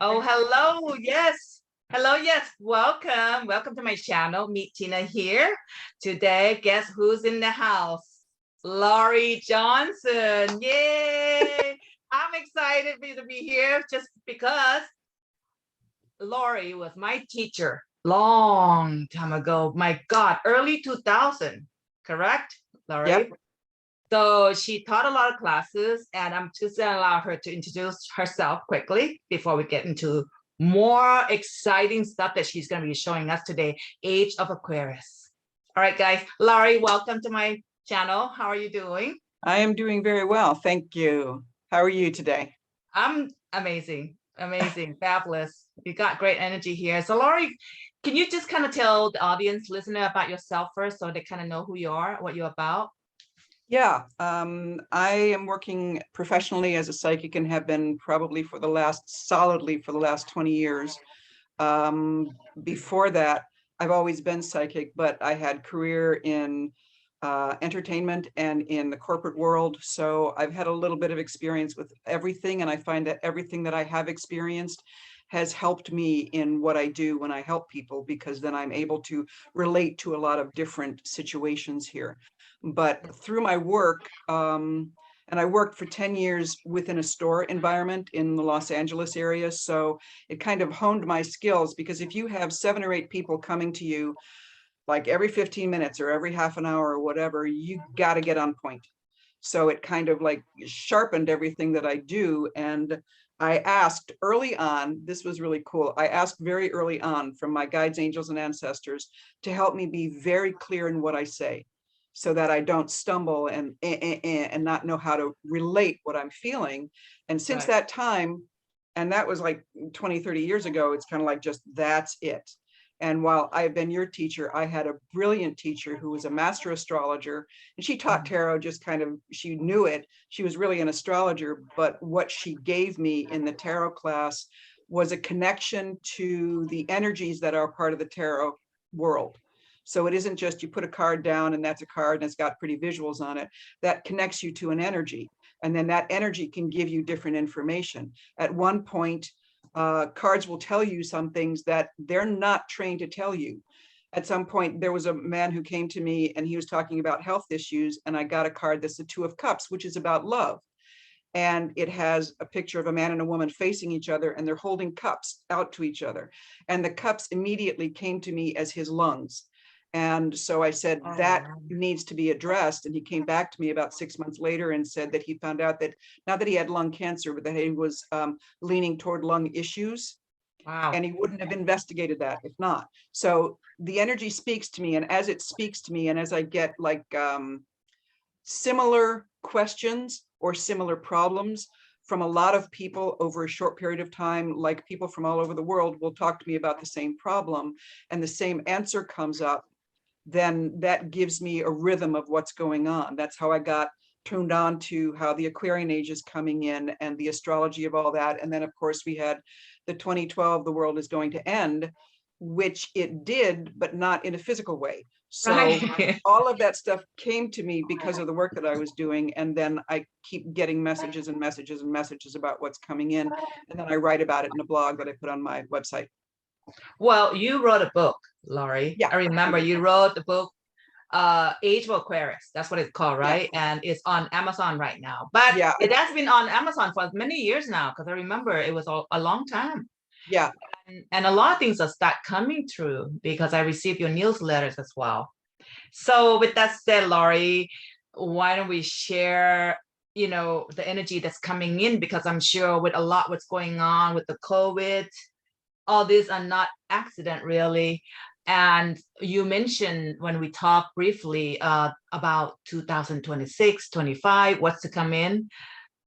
Oh, hello. Yes. Hello. Yes. Welcome. Welcome to my channel. Meet Tina here. Today, guess who's in the house? Laurie Johnson. Yay. I'm excited for you to be here just because Laurie was my teacher long time ago. My God, early 2000, correct, Laurie? Yep. So she taught a lot of classes, and I'm just going to allow her to introduce herself quickly before we get into more exciting stuff that she's going to be showing us today, Age of Aquarius. All right, guys. Laurie, welcome to my channel. How are you doing? I am doing very well. Thank you. How are you today? I'm amazing. Amazing. Fabulous. You got great energy here. So, Laurie, can you just kind of tell the audience, listener, about yourself first so they kind of know who you are, what you're about? Yeah, I am working professionally as a psychic and have been probably solidly for the last 20 years. Before that, I've always been psychic, but I had career in entertainment and in the corporate world. So I've had a little bit of experience with everything. And I find that everything that I have experienced has helped me in what I do when I help people, because then I'm able to relate to a lot of different situations here. But through my work, and I worked for 10 years within a store environment in the Los Angeles area. So it kind of honed my skills, because if you have 7 or 8 people coming to you like every 15 minutes or every half an hour or whatever, you got to get on point. So it kind of like sharpened everything that I do. And I asked early on, this was really cool. I asked very early on from my guides, angels, and ancestors to help me be very clear in what I say, so that I don't stumble and not know how to relate what I'm feeling. And since that time, and that was like 20, 30 years ago, it's kind of like just that's it. And while I've been your teacher, I had a brilliant teacher who was a master astrologer, and she taught tarot, just kind of, she knew it. She was really an astrologer, but what she gave me in the tarot class was a connection to the energies that are part of the tarot world. So it isn't just you put a card down and that's a card and it's got pretty visuals on it. That connects you to an energy. And then that energy can give you different information. At one point, cards will tell you some things that they're not trained to tell you. At some point, there was a man who came to me and he was talking about health issues, and I got a card that's the 2 of Cups, which is about love. And it has a picture of a man and a woman facing each other, and they're holding cups out to each other. And the cups immediately came to me as his lungs. And so I said, that needs to be addressed. And he came back to me about 6 months later and said that he found out that not that he had lung cancer, but that he was leaning toward lung issues. Wow. And he wouldn't have investigated that if not. So the energy speaks to me, and as it speaks to me, and as I get like similar questions or similar problems from a lot of people over a short period of time, like people from all over the world will talk to me about the same problem, and the same answer comes up, then that gives me a rhythm of what's going on. That's how I got turned on to how the Aquarian age is coming in and the astrology of all that. And then of course we had the 2012, the world is going to end, which it did, but not in a physical way. So all of that stuff came to me because of the work that I was doing. And then I keep getting messages and messages and messages about what's coming in. And then I write about it in a blog that I put on my website. Well, you wrote a book, Laurie. Yeah, I remember you wrote the book, Age of Aquarius. That's what it's called, right? Yeah. And it's on Amazon right now. But yeah, it has been on Amazon for many years now, because I remember it was a long time. Yeah. And a lot of things are start coming through because I received your newsletters as well. So with that said, Laurie, why don't we share, you know, the energy that's coming in, because I'm sure with a lot what's going on with the COVID, all these are not accident really. And you mentioned when we talked briefly about 2026, 25, what's to come in.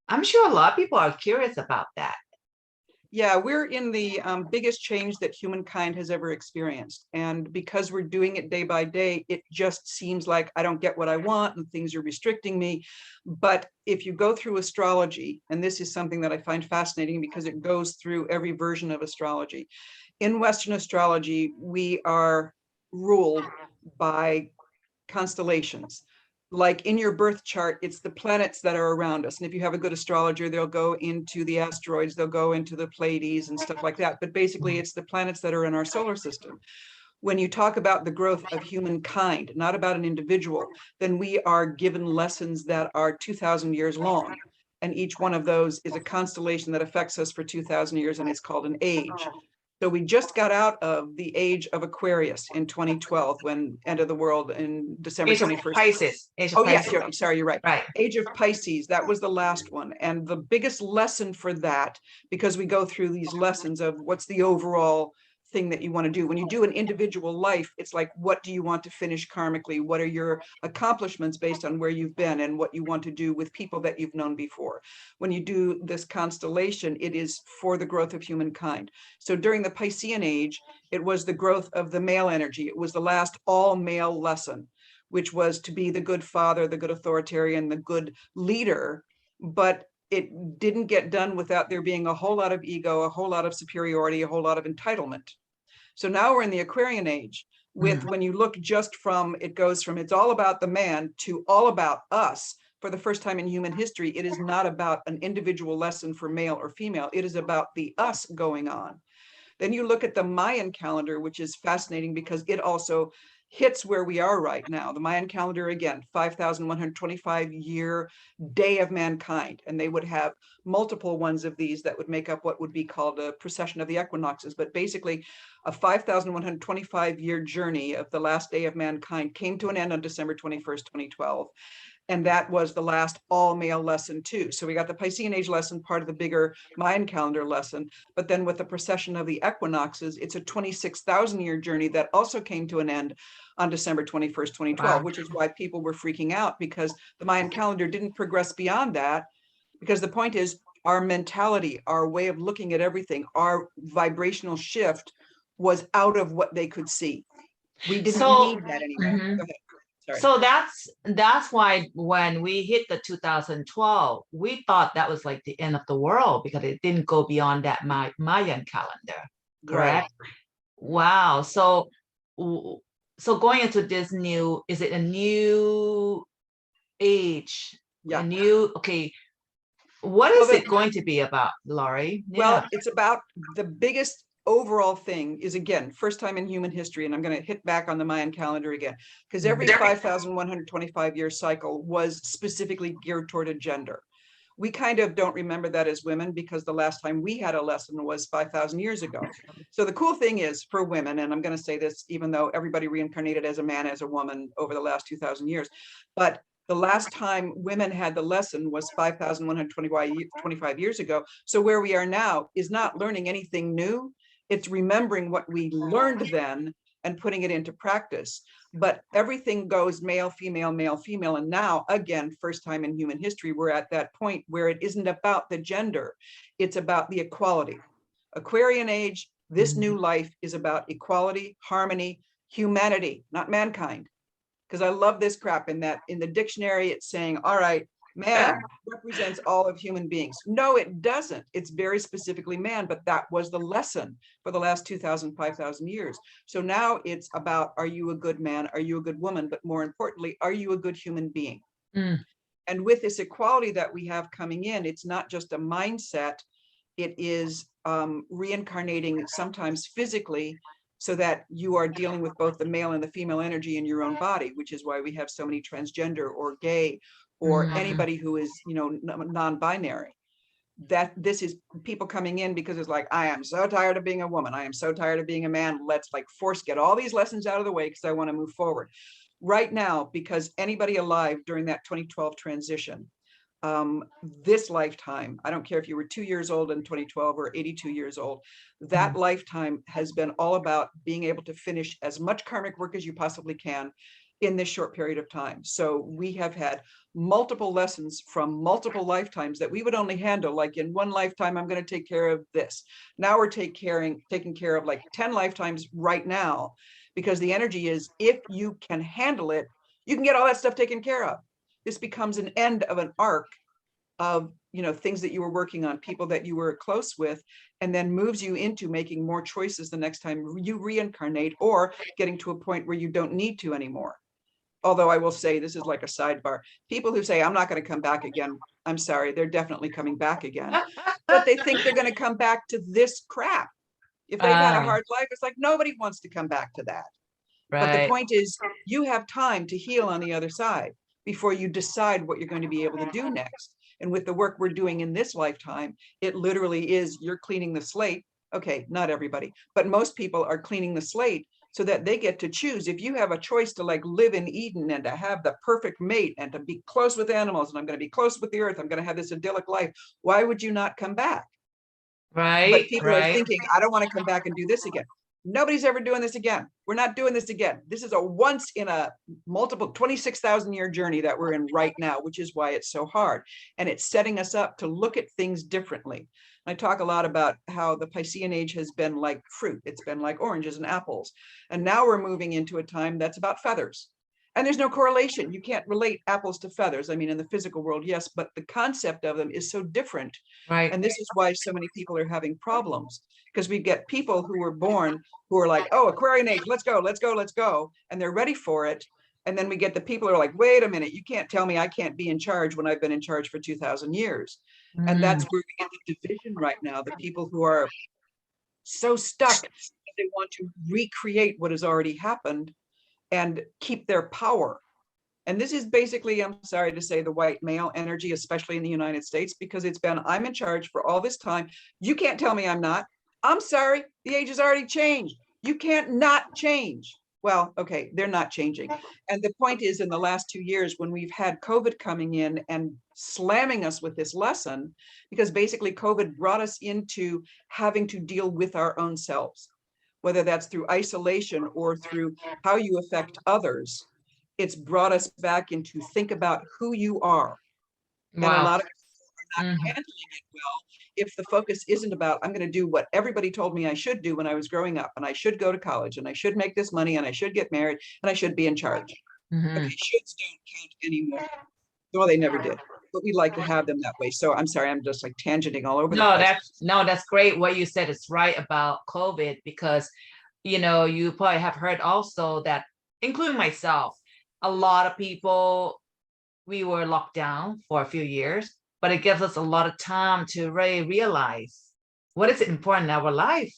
I'm sure a lot of people are curious about that. Yeah, we're in the biggest change that humankind has ever experienced. And because we're doing it day by day, it just seems like I don't get what I want and things are restricting me. But if you go through astrology, and this is something that I find fascinating because it goes through every version of astrology. In Western astrology, we are ruled by constellations. like in your birth chart, it's the planets that are around us. And if you have a good astrologer, they'll go into the asteroids, they'll go into the Pleiades and stuff like that. But basically, it's the planets that are in our solar system. When you talk about the growth of humankind, not about an individual, then we are given lessons that are 2,000 years long. And each one of those is a constellation that affects us for 2,000 years, and it's called an age. So we just got out of the age of Aquarius in 2012, when end of the world in December Age of 21st. Pisces. Age of Oh, yes, Pisces. sorry, you're right. Right. Age of Pisces, that was the last one. And the biggest lesson for that, because we go through these lessons of what's the overall thing that you want to do. When you do an individual life, it's like, what do you want to finish karmically? What are your accomplishments based on where you've been and what you want to do with people that you've known before? When you do this constellation, it is for the growth of humankind. So during the Piscean age, it was the growth of the male energy. It was the last all male lesson, which was to be the good father, the good authoritarian, the good leader. But it didn't get done without there being a whole lot of ego, a whole lot of superiority, a whole lot of entitlement. So now we're in the Aquarian age with, when you look just from, it goes from it's all about the man to all about us. For the first time in human history, it is not about an individual lesson for male or female. It is about the us going on. Then you look at the Mayan calendar, which is fascinating because it also hits where we are right now. The Mayan calendar, again, 5,125 year day of mankind. And they would have multiple ones of these that would make up what would be called a precession of the equinoxes. But basically, a 5,125 year journey of the last day of mankind came to an end on December 21st, 2012. And that was the last all male lesson too. So we got the Piscean age lesson, part of the bigger Mayan calendar lesson. But then with the precession of the equinoxes, it's a 26,000 year journey that also came to an end on December 21st, 2012, Wow. which is why people were freaking out, because the Mayan calendar didn't progress beyond that. Because the point is, our mentality, our way of looking at everything, our vibrational shift was out of what they could see. We didn't So, need that anymore. mhm. Go ahead. Sorry. So that's why when we hit the 2012, we thought that was like the end of the world because it didn't go beyond that Mayan calendar, Right. correct? Wow. So so going into this new, is it a new age? A Yeah. new, okay. What Well, is it going to be about, Laurie? Yeah. it's about the biggest overall thing is, again, first time in human history. And I'm going to hit back on the Mayan calendar again, because every 5,125 year cycle was specifically geared toward a gender. We kind of don't remember that as women because the last time we had a lesson was 5,000 years ago. So the cool thing is for women, and I'm going to say this, even though everybody reincarnated as a man, as a woman over the last 2,000 years, but the last time women had the lesson was 5,125 years ago. So where we are now is not learning anything new. It's remembering what we learned then and putting it into practice. But everything goes male, female, male, female. And now, again, first time in human history, we're at that point where it isn't about the gender. It's about the equality. Aquarian age, this new life is about equality, harmony, humanity, not mankind. Because I love this crap in that in the dictionary, it's saying, all right, man represents all of human beings. No, it doesn't. It's very specifically man, but that was the lesson for the last 2,000, 5,000 years. So now it's about, are you a good man? Are you a good woman? But more importantly, are you a good human being? Mm. And with this equality that we have coming in, it's not just a mindset, it is reincarnating sometimes physically, so that you are dealing with both the male and the female energy in your own body, which is why we have so many transgender or gay or anybody who is, non-binary. That this is people coming in because it's like, I am so tired of being a woman. I am so tired of being a man. Let's like get all these lessons out of the way because I want to move forward right now, because anybody alive during that 2012 transition, this lifetime, I don't care if you were 2 years old in 2012 or 82 years old, that lifetime has been all about being able to finish as much karmic work as you possibly can in this short period of time. So we have had multiple lessons from multiple lifetimes that we would only handle like in one lifetime. I'm going to take care of this. Now we're taking care of like 10 lifetimes right now, because the energy is, if you can handle it, you can get all that stuff taken care of. This becomes an end of an arc of things that you were working on, people that you were close with, and then moves you into making more choices the next time you reincarnate, or getting to a point where you don't need to anymore. although I will say, this is like a sidebar, people who say, I'm not going to come back again, I'm sorry, they're definitely coming back again. But they think they're going to come back to this crap. If they've had a hard life, it's like nobody wants to come back to that. But the right. point is, you have time to heal on the other side before you decide what you're going to be able to do next. And with the work we're doing in this lifetime, it literally is, you're cleaning the slate. Okay, not everybody, but most people are cleaning the slate so that they get to choose. If you have a choice to like live in Eden and to have the perfect mate and to be close with animals, and I'm going to be close with the earth, I'm going to have this idyllic life, why would you not come back? But Right, people are right. thinking, I don't want to come back and do this again. Nobody's ever doing this again. We're not doing this again. This is a once in a multiple 26,000 year journey that we're in right now, which is why it's so hard. And it's setting us up to look at things differently. I talk a lot about how the Piscean age has been like fruit. It's been like oranges and apples. And now we're moving into a time that's about feathers. And there's no correlation. You can't relate apples to feathers. I mean, in the physical world, yes, but the concept of them is so different. Right. And this is why so many people are having problems, because we get people who were born who are like, oh, Aquarian age, let's go, let's go, let's go. And they're ready for it. And then we get the people who are like, wait a minute, you can't tell me I can't be in charge when I've been in charge for 2000 years. And that's where we get the division right now. The people who are so stuck that they want to recreate what has already happened and keep their power. And this is basically, I'm sorry to say, the white male energy, especially in the United States, because it's been, I'm in charge for all this time. You can't tell me I'm not. I'm sorry, the age has already changed. You can't not change. Well, okay, they're not changing. And the point is, in the last 2 years, when we've had COVID coming in and slamming us with this lesson, because basically COVID brought us into having to deal with our own selves, whether that's through isolation or through how you affect others. It's brought us back into think about who you are. And a Wow. lot of people are not handling it well if the focus isn't about, I'm going to do what everybody told me I should do when I was growing up, and I should go to college, and I should make this money, and I should get married, and I should be in charge. Mhm. Okay, shoulds don't count anymore. Well, they never did, but we like to have them that way. So I'm sorry, I'm just like tangenting all over the No, place. that's great. What you said is right about COVID, because you probably have heard also that, including myself, a lot of people, we were locked down for a few years, but it gives us a lot of time to really realize what is important in our life.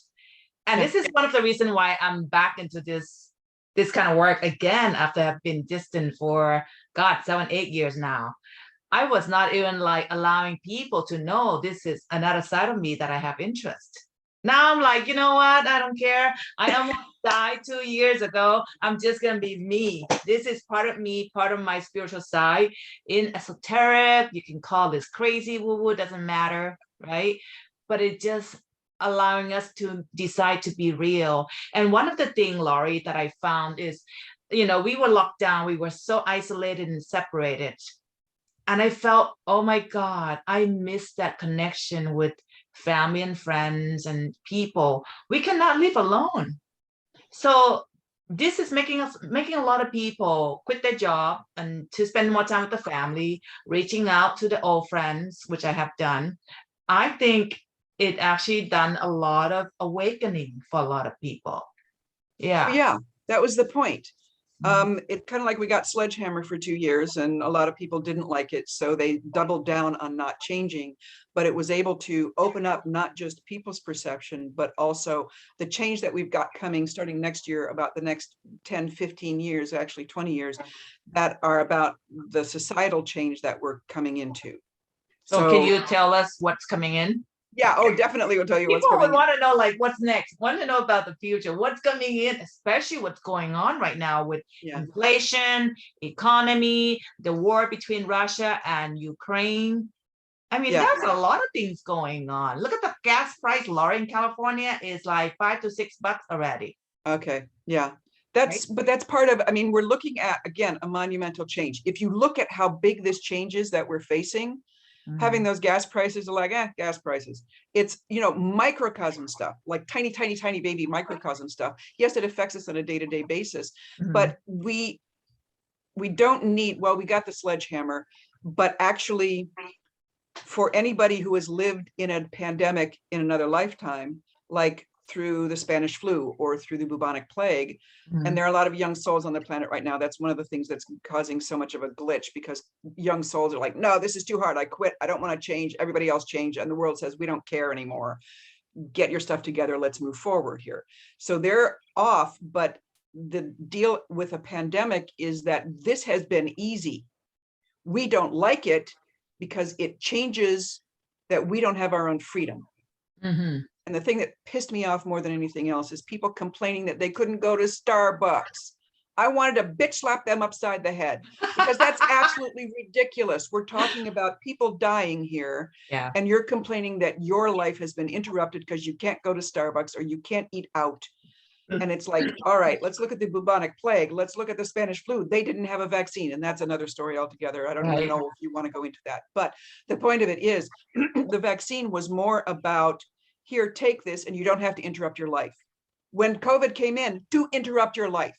And Yeah. this is one of the reasons why I'm back into this kind of work again after I've been distant for, God, 7, 8 years now. I was not even like allowing people to know this is another side of me that I have interest. Now I'm like, you know what? I don't care. I almost died 2 years ago. I'm just going to be me. This is part of me, part of my spiritual side. In esoteric, you can call this crazy woo-woo, doesn't matter, right? But it just allowing us to decide to be real. And one of the things, Laurie, that I found is, we were locked down. We were so isolated and separated. And I felt, oh my God, I missed that connection with family and friends and people. We cannot live alone. So this is making a lot of people quit their job and to spend more time with the family, reaching out to the old friends, which I have done. I think it actually done a lot of awakening for a lot of people. Yeah. Yeah, that was the point. It kind of like we got sledgehammer for 2 years and a lot of people didn't like it. So they doubled down on not changing, but it was able to open up not just people's perception, but also the change that we've got coming starting next year, about the next 10, 15 years, actually 20 years, that are about the societal change that we're coming into. So can you tell us what's coming in? Yeah, oh, definitely will tell you what's People would coming in. want to know, like, what's next, want to know about the future, what's coming in, especially what's going on right now with inflation, economy, the war between Russia and Ukraine. I mean, there's a lot of things going on. Look at the gas price, Laurie, in California is like $5 to $6 already. Okay, yeah. But that's part of, I mean, we're looking at, again, a monumental change. If you look at how big this change is that we're facing, having those gas prices are like, gas prices. It's, microcosm stuff, like tiny, tiny, tiny baby microcosm stuff. Yes, it affects us on a day-to-day basis, but we don't need, well, we got the sledgehammer, but actually for anybody who has lived in a pandemic in another lifetime, like through the Spanish flu or through the bubonic plague. And there are a lot of young souls on the planet right now. That's one of the things that's causing so much of a glitch, because young souls are like, no, this is too hard. I quit. I don't want to change. Everybody else change. And the world says, we don't care anymore. Get your stuff together. Let's move forward here. So they're off. But the deal with a pandemic is that this has been easy. We don't like it because it changes that we don't have our own freedom. And the thing that pissed me off more than anything else is people complaining that they couldn't go to Starbucks. I wanted to bitch slap them upside the head, because that's absolutely ridiculous. We're talking about people dying here. Yeah. And you're complaining that your life has been interrupted because you can't go to Starbucks or you can't eat out. And it's like, all right, let's look at the bubonic plague. Let's look at the Spanish flu. They didn't have a vaccine. And that's another story altogether. I don't even know if you want to go into that. But the point of it is the vaccine was more about, here, take this, and you don't have to interrupt your life. When COVID came in, to interrupt your life,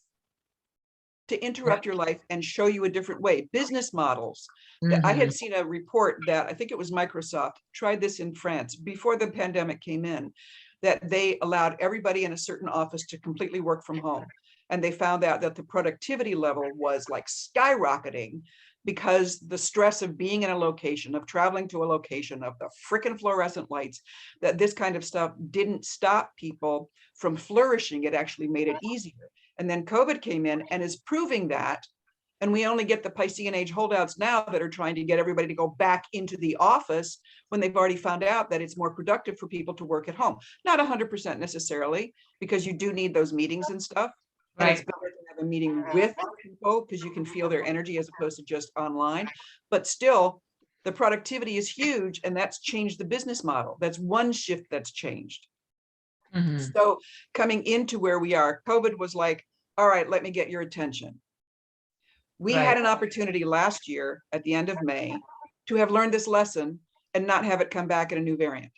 and show you a different way. Business models. I had seen a report that I think it was Microsoft tried this in France before the pandemic came in, that they allowed everybody in a certain office to completely work from home. And they found out that the productivity level was like skyrocketing, because the stress of being in a location, of traveling to a location, of the frickin' fluorescent lights, that this kind of stuff didn't stop people from flourishing. It actually made it easier. And then COVID came in and is proving that. And we only get the Piscean age holdouts now that are trying to get everybody to go back into the office when they've already found out that it's more productive for people to work at home. Not 100% necessarily, because you do need those meetings and stuff. And it's better to have a meeting with people because you can feel their energy as opposed to just online. But still, the productivity is huge, and that's changed the business model. That's one shift that's changed. So coming into where we are, COVID was like, all right, let me get your attention. We had an opportunity last year at the end of May to have learned this lesson and not have it come back in a new variant.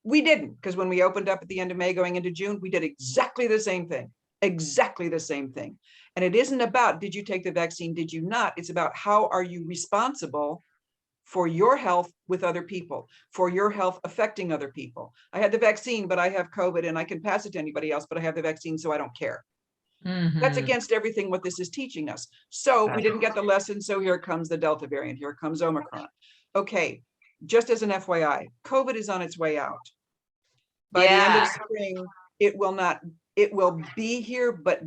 We didn't, because when we opened up at the end of May going into June, we did exactly the same thing. Exactly the same thing. And it isn't about, did you take the vaccine? Did you not? It's about, how are you responsible for your health with other people, for your health affecting other people? I had the vaccine, but I have COVID and I can pass it to anybody else, but I have the vaccine, so I don't care. That's against everything what this is teaching us. So we didn't get the lesson. So here comes the Delta variant. Here comes Omicron. Okay, just as an FYI, COVID is on its way out. By the end of spring, it will be here, but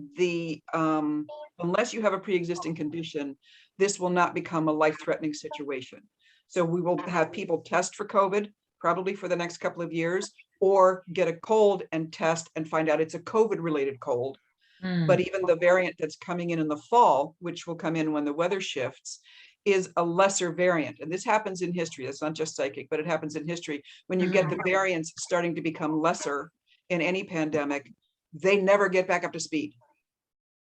unless you have a pre-existing condition, this will not become a life-threatening situation. So we will have people test for COVID probably for the next couple of years, or get a cold and test and find out it's a COVID-related cold. But even the variant that's coming in the fall, which will come in when the weather shifts, is a lesser variant. And this happens in history. It's not just psychic, but it happens in history. When you get the variants starting to become lesser in any pandemic, they never get back up to speed.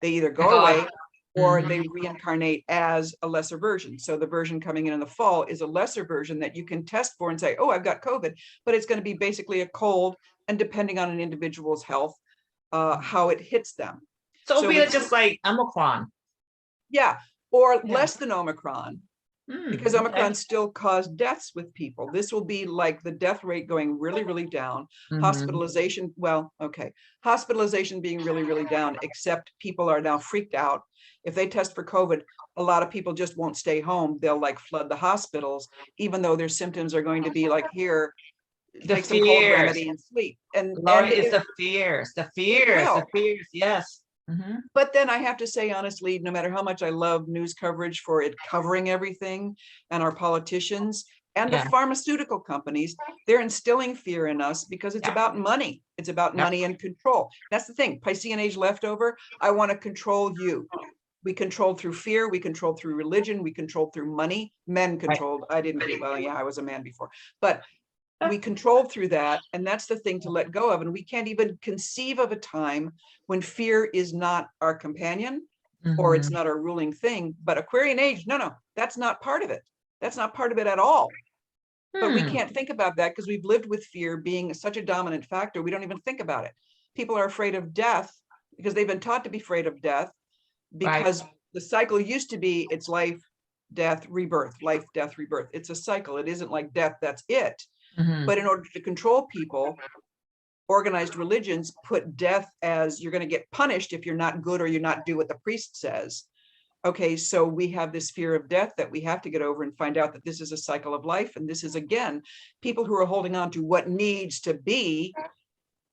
They either go away or they reincarnate as a lesser version. So the version coming in the fall is a lesser version that you can test for and say, oh, I've got COVID, but it's going to be basically a cold, and depending on an individual's health, how it hits them. So it'll be just like Omicron. Yeah, or less than Omicron, because Omicron still caused deaths with people. This will be like the death rate going really, really down. Hospitalization, hospitalization being really, really down, except people are now freaked out. If they test for COVID, a lot of people just won't stay home. They'll like flood the hospitals, even though their symptoms are going to be like, here, take some cold remedy and sleep. And Laurie, it's the fears, yes. But then I have to say, honestly, no matter how much I love news coverage for it covering everything, and our politicians and the pharmaceutical companies, they're instilling fear in us because it's about money. It's about money and control. That's the thing. Piscean age leftover. I want to control you. We controlled through fear. We controlled through religion. We controlled through money. Men controlled. I didn't. Well, yeah, I was a man before, but we controlled through that. And that's the thing to let go of. And we can't even conceive of a time when fear is not our companion or it's not our ruling thing. But Aquarian age, no, that's not part of it. That's not part of it at all. But we can't think about that because we've lived with fear being such a dominant factor. We don't even think about it. People are afraid of death because they've been taught to be afraid of death, because the cycle used to be, it's life, death, rebirth, life, death, rebirth. It's a cycle. It isn't like death, that's it. But in order to control people organized religions put death as you're going to get punished if you're not good or you're not do what the priest says. Okay, so we have this fear of death that we have to get over and find out that this is a cycle of life. And this is, again, people who are holding on to what needs to be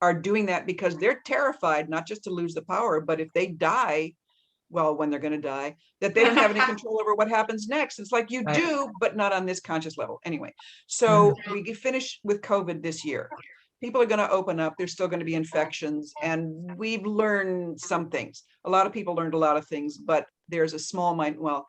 are doing that because they're terrified, not just to lose the power, but if they die, well, when they're going to die, that they don't have any control over what happens next. It's like you Right. do, but not on this conscious level. Anyway, so we finish with COVID this year. People are going to open up. There's still going to be infections, and we've learned some things. A lot of people learned a lot of things, but there's a small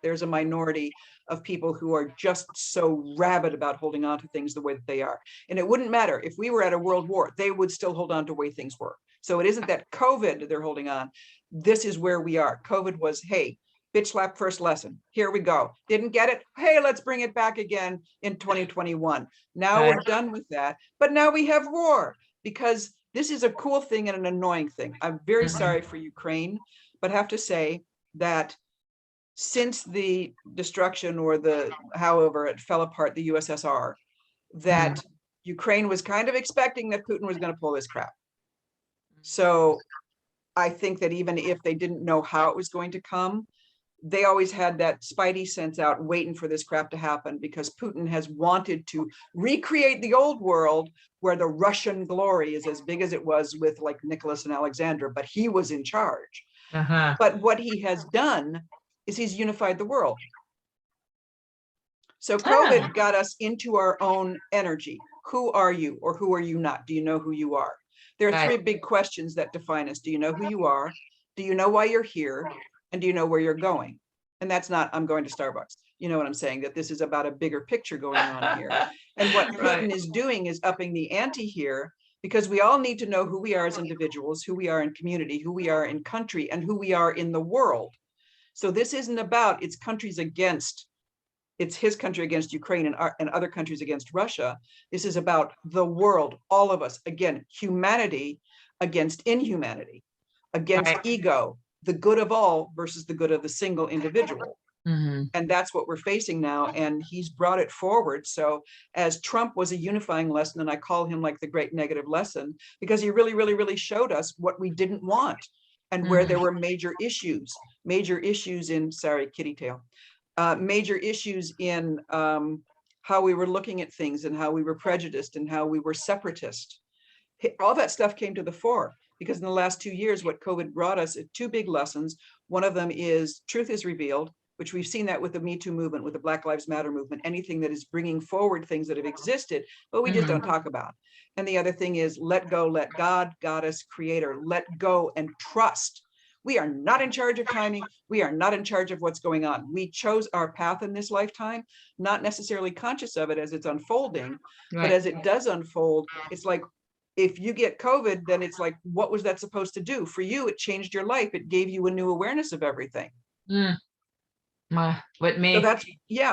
there's a minority of people who are just so rabid about holding on to things the way that they are. And it wouldn't matter if we were at a world war, they would still hold on to the way things were. So it isn't that COVID they're holding on. This is where we are. COVID was, hey, bitch slap first lesson. Here we go. Didn't get it. Hey, let's bring it back again in 2021. Now we're done with that. But now we have war, because this is a cool thing and an annoying thing. I'm very sorry for Ukraine, but have to say that since the destruction or however it fell apart, the USSR, that Ukraine was kind of expecting that Putin was going to pull this crap. So I think that even if they didn't know how it was going to come, they always had that spidey sense out waiting for this crap to happen, because Putin has wanted to recreate the old world where the Russian glory is as big as it was with like Nicholas and Alexander, but he was in charge. But what he has done is he's unified the world. So COVID got us into our own energy. Who are you, or who are you not? Do you know who you are? There are three big questions that define us. Do you know who you are? Do you know why you're here? And do you know where you're going? And that's not, I'm going to Starbucks. You know what I'm saying? That this is about a bigger picture going on here. And what Putin is doing is upping the ante here, because we all need to know who we are as individuals, who we are in community, who we are in country, and who we are in the world. So this isn't about it's his country against Ukraine and other countries against Russia. This is about the world, all of us, again, humanity against inhumanity, against ego, the good of all versus the good of the single individual. And that's what we're facing now. And he's brought it forward. So as Trump was a unifying lesson, and I call him like the great negative lesson, because he really, really, really showed us what we didn't want and where there were major issues in, sorry, kitty tail, major issues in how we were looking at things and how we were prejudiced and how we were separatist. All that stuff came to the fore, because in the last 2 years, what COVID brought us are two big lessons. One of them is truth is revealed, which we've seen that with the Me Too movement, with the Black Lives Matter movement, anything that is bringing forward things that have existed, but we just don't talk about. And the other thing is let go, let God, Goddess, Creator, let go and trust. We are not in charge of timing. We are not in charge of what's going on. We chose our path in this lifetime, not necessarily conscious of it as it's unfolding, but as it does unfold, it's like, if you get COVID, then it's like, what was that supposed to do? For you, it changed your life. It gave you a new awareness of everything. With me. So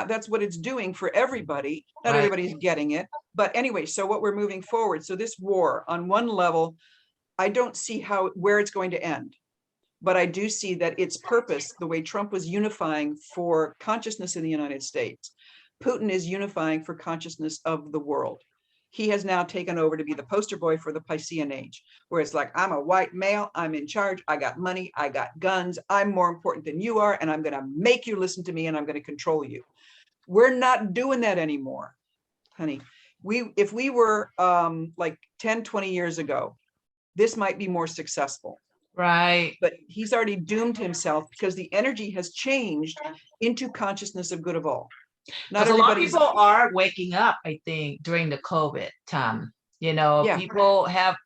that's what it's doing for everybody. Not everybody's getting it. But anyway, so what we're moving forward. So this war, on one level, I don't see where it's going to end. But I do see that its purpose, the way Trump was unifying for consciousness in the United States, Putin is unifying for consciousness of the world. He has now taken over to be the poster boy for the Piscean age, where it's like, I'm a white male, I'm in charge, I got money, I got guns, I'm more important than you are, and I'm going to make you listen to me, and I'm going to control you. We're not doing that anymore, honey. If we were like 10, 20 years ago, this might be more successful. But he's already doomed himself, because the energy has changed into consciousness of good of all. Not a lot of people are waking up, I think, during the COVID time. You know, people have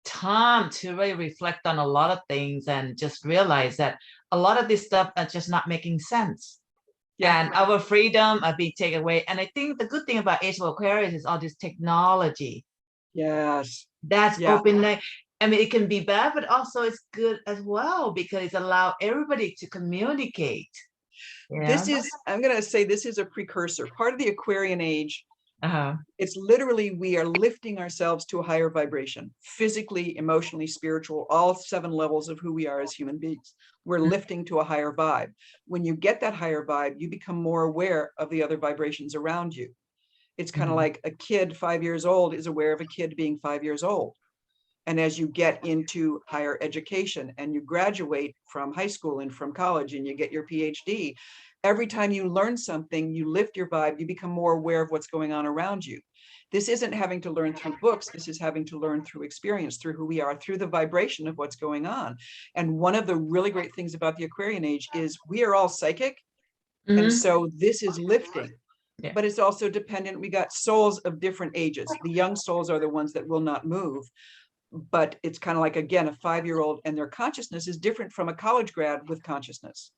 time to really reflect on a lot of things and just realize that a lot of this stuff is just not making sense. And our freedom are being taken away. And I think the good thing about AGE of Aquarius is all this technology. That's opening. I mean, it can be bad, but also it's good as well, because it's allowed everybody to communicate. This is, I'm going to say, this is a precursor, part of the Aquarian age. It's literally, we are lifting ourselves to a higher vibration, physically, emotionally, spiritual, all 7 levels of who we are as human beings. We're lifting to a higher vibe. When you get that higher vibe, you become more aware of the other vibrations around you. It's kind of like a kid 5 years old is aware of a kid being 5 years old. And as you get into higher education and you graduate from high school and from college and you get your PhD, every time you learn something, you lift your vibe, you become more aware of what's going on around you. This isn't having to learn through books. This is having to learn through experience, through who we are, through the vibration of what's going on. And one of the really great things about the Aquarian age is we are all psychic. And so this is lifting. Yeah. But it's also dependent. We got souls of different ages. The young souls are the ones that will not move. But it's kind of like, again, a 5-year-old, and their consciousness is different from a college grad with consciousness.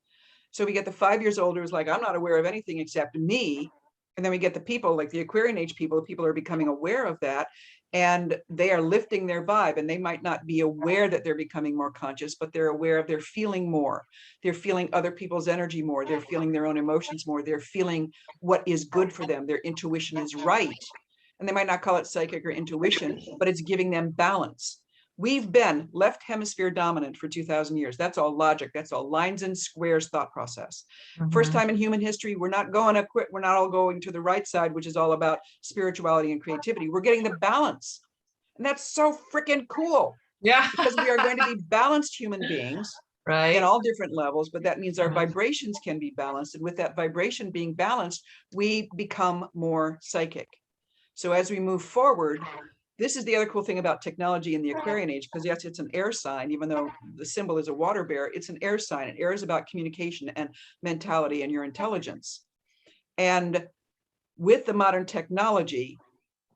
So we get the 5 years older who's like, I'm not aware of anything except me. And then we get the people like the Aquarian age people, the people are becoming aware of that. And they are lifting their vibe, and they might not be aware that they're becoming more conscious, but they're aware of they're feeling more. They're feeling other people's energy more. They're feeling their own emotions more. They're feeling what is good for them. Their intuition is right. And they might not call it psychic or intuition, but it's giving them balance. We've been left hemisphere dominant for 2000 years. That's all logic. That's all lines and squares thought process. First time in human history, we're not all going to the right side, which is all about spirituality and creativity. We're getting the balance. And that's so freaking cool. Yeah. Because we are going to be balanced human beings, right, in all different levels, but that means our vibrations can be balanced. And with that vibration being balanced, we become more psychic. So as we move forward, this is the other cool thing about technology in the Aquarian age, because yes, it's an air sign, even though the symbol is a water bear, it's an air sign. And air is about communication and mentality and your intelligence. And with the modern technology,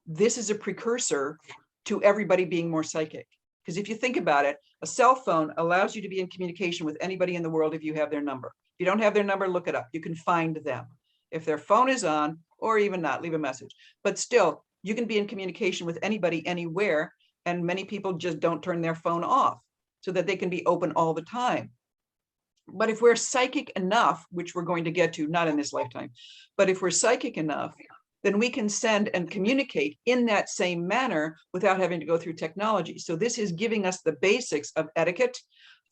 this is a precursor to everybody being more psychic. Because if you think about it, a cell phone allows you to be in communication with anybody in the world if you have their number. If you don't have their number, look it up. You can find them. If their phone is on, or even not, leave a message. But still, you can be in communication with anybody, anywhere, and many people just don't turn their phone off so that they can be open all the time. But if we're psychic enough, which we're going to get to, not in this lifetime, but if we're psychic enough, then we can send and communicate in that same manner without having to go through technology. So this is giving us the basics of etiquette,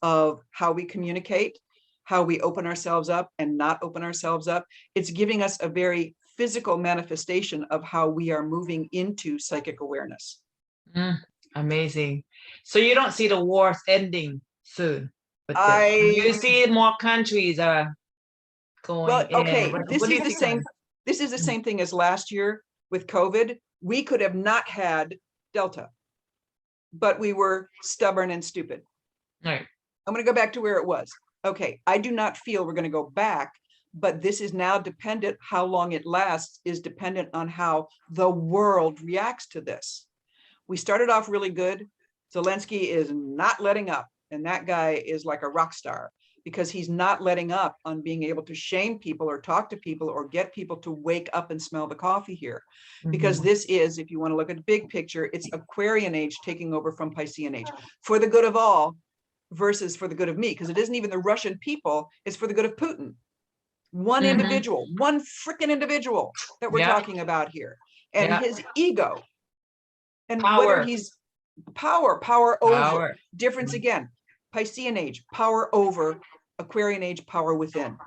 of how we communicate, how we open ourselves up and not open ourselves up. It's giving us a very physical manifestation of how we are moving into psychic awareness. Amazing. So you don't see the wars ending soon? You see more countries are going. Well, okay, in. this is the same. This is the same thing as last year with COVID. We could have not had Delta, but we were stubborn and stupid. Right. I'm going to go back to where it was. Okay, I do not feel we're going to go back, but this is now dependent. How long it lasts is dependent on how the world reacts to this. We started off really good. Zelensky is not letting up, and that guy is like a rock star because he's not letting up on being able to shame people or talk to people or get people to wake up and smell the coffee here. Because this is, if you want to look at the big picture, it's Aquarian age taking over from Piscean age for the good of all versus for the good of me, because it isn't even the Russian people, it's for the good of Putin. One individual, one freaking individual that we're talking about here, and his ego, and whether he's power over. Difference again, Piscean age, power over, Aquarian age, power within.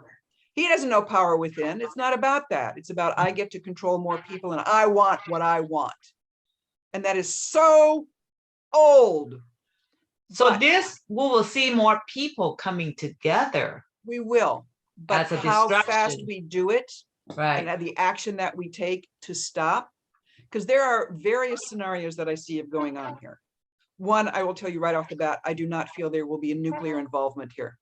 He doesn't know power within. It's not about that. It's about I get to control more people and I want what I want. And that is so old. So this, we will see more people coming together. We will. But how fast we do it, right, and the action that we take to stop, because there are various scenarios that I see of going on here. One, I will tell you right off the bat, I do not feel there will be a nuclear involvement here.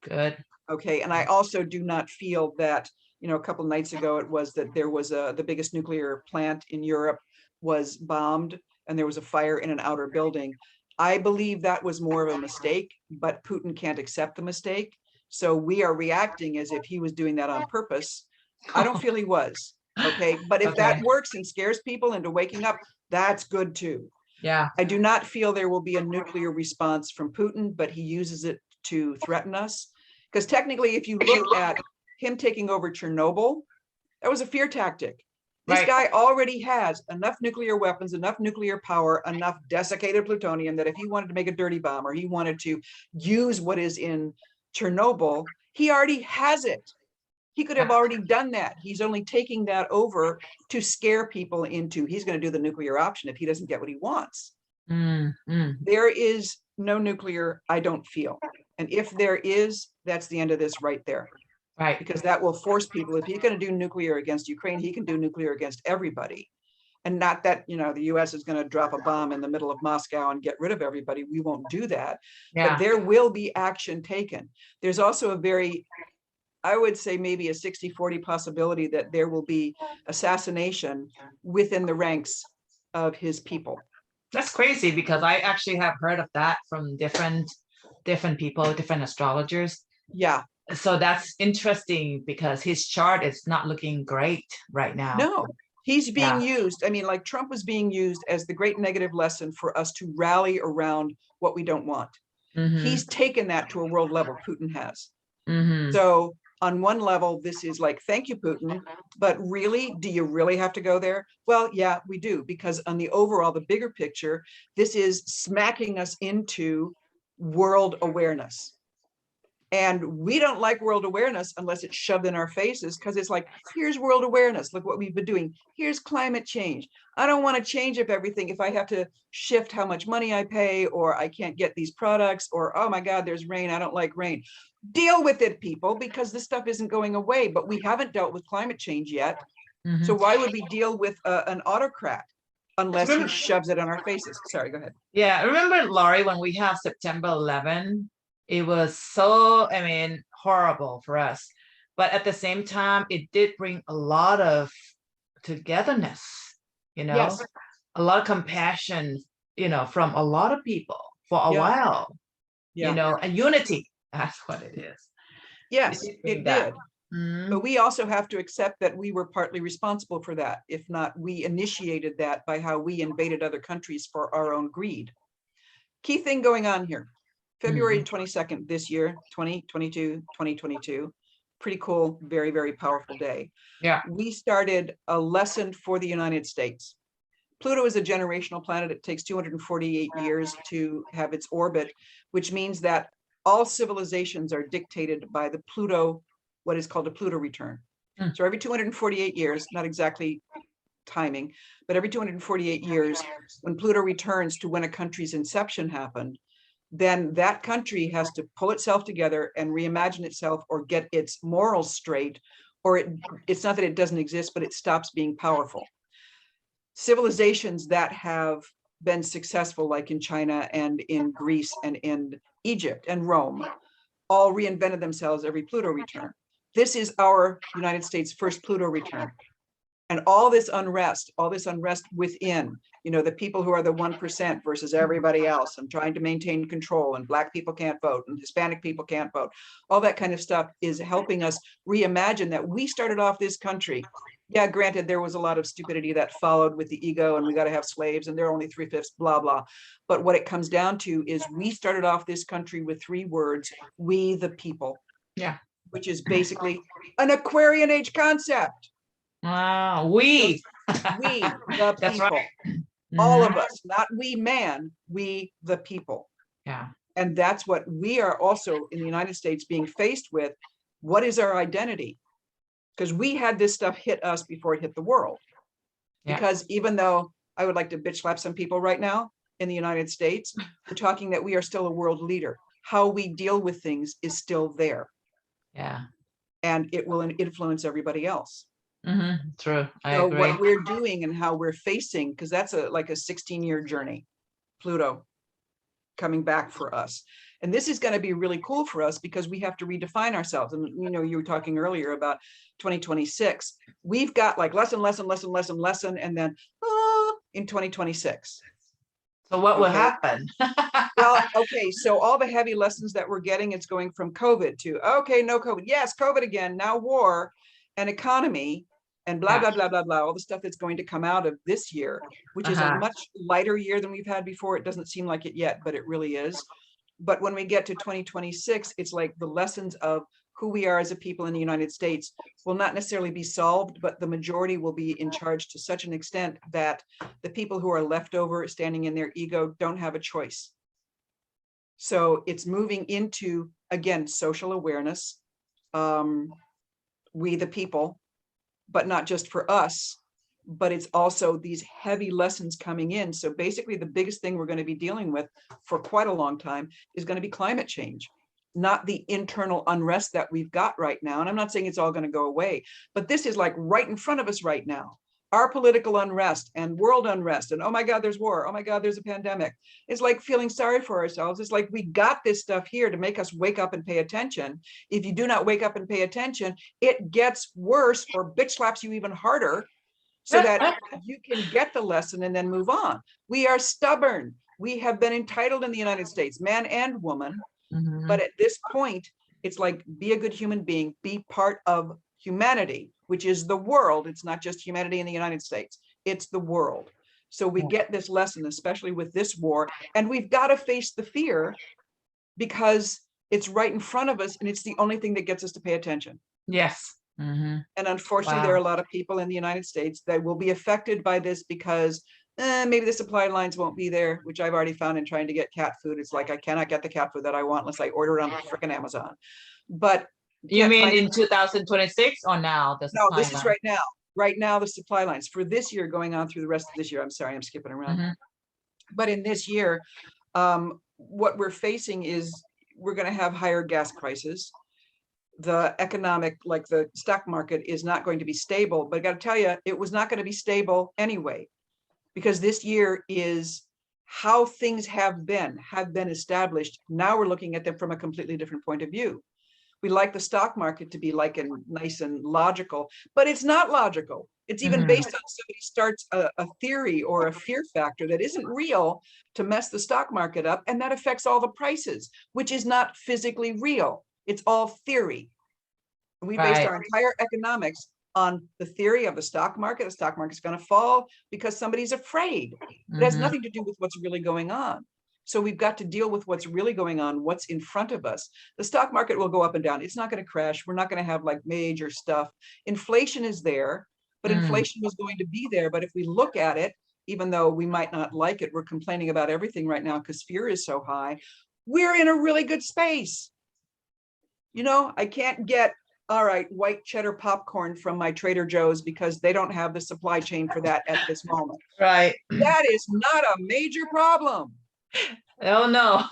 Good. Okay, and I also do not feel that, you know, a couple of nights ago it was that there was the biggest nuclear plant in Europe was bombed and there was a fire in an outer building. I believe that was more of a mistake, but Putin can't accept the mistake. So we are reacting as if he was doing that on purpose. I don't feel he was. Okay, but if that works and scares people into waking up, that's good too. Yeah. I do not feel there will be a nuclear response from Putin, but he uses it to threaten us. Because technically, if you look at him taking over Chernobyl, that was a fear tactic. This guy already has enough nuclear weapons, enough nuclear power, enough desiccated plutonium that if he wanted to make a dirty bomb or he wanted to use what is in Chernobyl, he already has it. He could have already done that. He's only taking that over to scare people into, he's going to do the nuclear option if he doesn't get what he wants. Mm, mm, There is no nuclear, I don't feel. And if there is, that's the end of this right there. right. Because that will force people, if he's going to do nuclear against Ukraine, he can do nuclear against everybody. And not that, you know, the US is going to drop a bomb in the middle of Moscow and get rid of everybody. We won't do that. But Yeah. there will be action taken. There's also a very, I would say maybe a 60-40 possibility that there will be assassination within the ranks of his people. That's crazy because I actually have heard of that from different people, different astrologers. Yeah, So that's interesting because his chart is not looking great right now. no, he's being Yeah. used. I mean, like Trump was being used as the great negative lesson for us to rally around what we don't want. Mm-hmm. He's taken that to a world level, Putin has. Mm-hmm. So on one level, this is like, thank you, Putin. But really, do you really have to go there? Well, yeah, we do, because on the overall, the bigger picture, this is smacking us into world awareness. And we don't like world awareness unless it's shoved in our faces, because it's like, here's world awareness. Look what we've been doing. Here's climate change. I don't want to change up everything if I have to shift how much money I pay, or I can't get these products, or, oh my God, there's rain. I don't like rain. Deal with it, people, because this stuff isn't going away, but we haven't dealt with climate change yet. Mm-hmm. So why would we deal with an autocrat unless he shoves it on our faces? Sorry, go ahead. Yeah, remember, Laurie, when we have September 11, it was so, I mean, horrible for us. But at the same time, it did bring a lot of togetherness, you know, Yes. a lot of compassion, you know, from a lot of people for a Yeah. while, Yeah. you know, and unity. That's what it is. Yes, bring it that. did. Mhm. But we also have to accept that we were partly responsible for that. If not, we initiated that by how we invaded other countries for our own greed. Key thing going on here. February 22nd this year, 2022. Pretty cool, very, very powerful day. Yeah. We started a lesson for the United States. Pluto is a generational planet. It takes 248 years to have its orbit, which means that all civilizations are dictated by the Pluto, what is called a Pluto return. So every 248 years, not exactly timing, but every 248 years, when Pluto returns to when a country's inception happened, then that country has to pull itself together and reimagine itself, or get its morals straight, or it's not that it doesn't exist, but it stops being powerful. Civilizations that have been successful, like in China and in Greece and in Egypt and Rome, all reinvented themselves every Pluto return. This is our United States' first Pluto return. And all this unrest within, you know, the people who are the 1% versus everybody else, and trying to maintain control, and Black people can't vote, and Hispanic people can't vote. All that kind of stuff is helping us reimagine that we started off this country. Yeah, granted, there was a lot of stupidity that followed with the ego, and we got to have slaves, and they're only 3/5, blah, blah. But what it comes down to is we started off this country with 3 words, we the people. Yeah. Which is basically an Aquarian age concept. Wow. We the That's people, right. all Mhm. of us, not we man, we the people. Yeah. And that's what we are also in the United States being faced with. What is our identity? Because we had this stuff hit us before it hit the world. Yeah. Because even though I would like to bitch slap some people right now in the United States, we're talking that we are still a world leader. How we deal with things is still there. Yeah. And it will influence everybody else. True. I So agree. what we're doing and how we're facing, because that's like a 16-year journey, Pluto coming back for us. And this is going to be really cool for us because we have to redefine ourselves. And, you know, you were talking earlier about 2026. We've got like lesson, and then in 2026. So what will Okay. happen? Well, okay, so all the heavy lessons that we're getting, it's going from COVID to, okay, no COVID. Yes, COVID again, now war and economy and blah, Yeah. blah, blah, blah, blah, all the stuff that's going to come out of this year, which is a much lighter year than we've had before. It doesn't seem like it yet, but it really is. But when we get to 2026, it's like the lessons of who we are as a people in the United States will not necessarily be solved, but the majority will be in charge to such an extent that the people who are left over standing in their ego don't have a choice. So it's moving into, again, social awareness, we the people, but not just for us, but it's also these heavy lessons coming in. So basically the biggest thing we're going to be dealing with for quite a long time is going to be climate change, not the internal unrest that we've got right now. And I'm not saying it's all going to go away, but this is like right in front of us right now. Our political unrest and world unrest, and oh my God, there's war. Oh my God, there's a pandemic. It's like feeling sorry for ourselves. It's like we got this stuff here to make us wake up and pay attention. If you do not wake up and pay attention, it gets worse or bitch slaps you even harder, so that you can get the lesson and then move on. We are stubborn. We have been entitled in the United States, man and woman. But at this point, it's like, be a good human being, be part of humanity, which is the world. It's not just humanity in the United States, it's the world. So we get this lesson, especially with this war, and we've got to face the fear because it's right in front of us and it's the only thing that gets us to pay attention. Yes. And unfortunately, there are a lot of people in the United States that will be affected by this because maybe the supply lines won't be there, which I've already found in trying to get cat food. It's like, I cannot get the cat food that I want unless I order it on freaking Amazon. But you mean in 2026 or now? No, this is right now. Right now, the supply lines for this year going on through the rest of this year. I'm sorry, I'm skipping around. But in this year, what we're facing is we're going to have higher gas prices. The economic, like the stock market, is not going to be stable. But I got to tell you, it was not going to be stable anyway, because this year is how things have been established. Now we're looking at them from a completely different point of view. We like the stock market to be like and nice and logical, but it's not logical. It's even based on somebody starts a theory or a fear factor that isn't real to mess the stock market up, and that affects all the prices, which is not physically real. It's all theory. We based our entire economics on the theory of the stock market. The stock market's going to fall because somebody's afraid. It has nothing to do with what's really going on. So we've got to deal with what's really going on, what's in front of us. The stock market will go up and down. It's not going to crash. We're not going to have like major stuff. Inflation is there, but inflation was going to be there. But if we look at it, even though we might not like it, we're complaining about everything right now because fear is so high. We're in a really good space. You know, I can't get, all right, white cheddar popcorn from my Trader Joe's because they don't have the supply chain for that at this moment. Right. That is not a major problem. Oh no.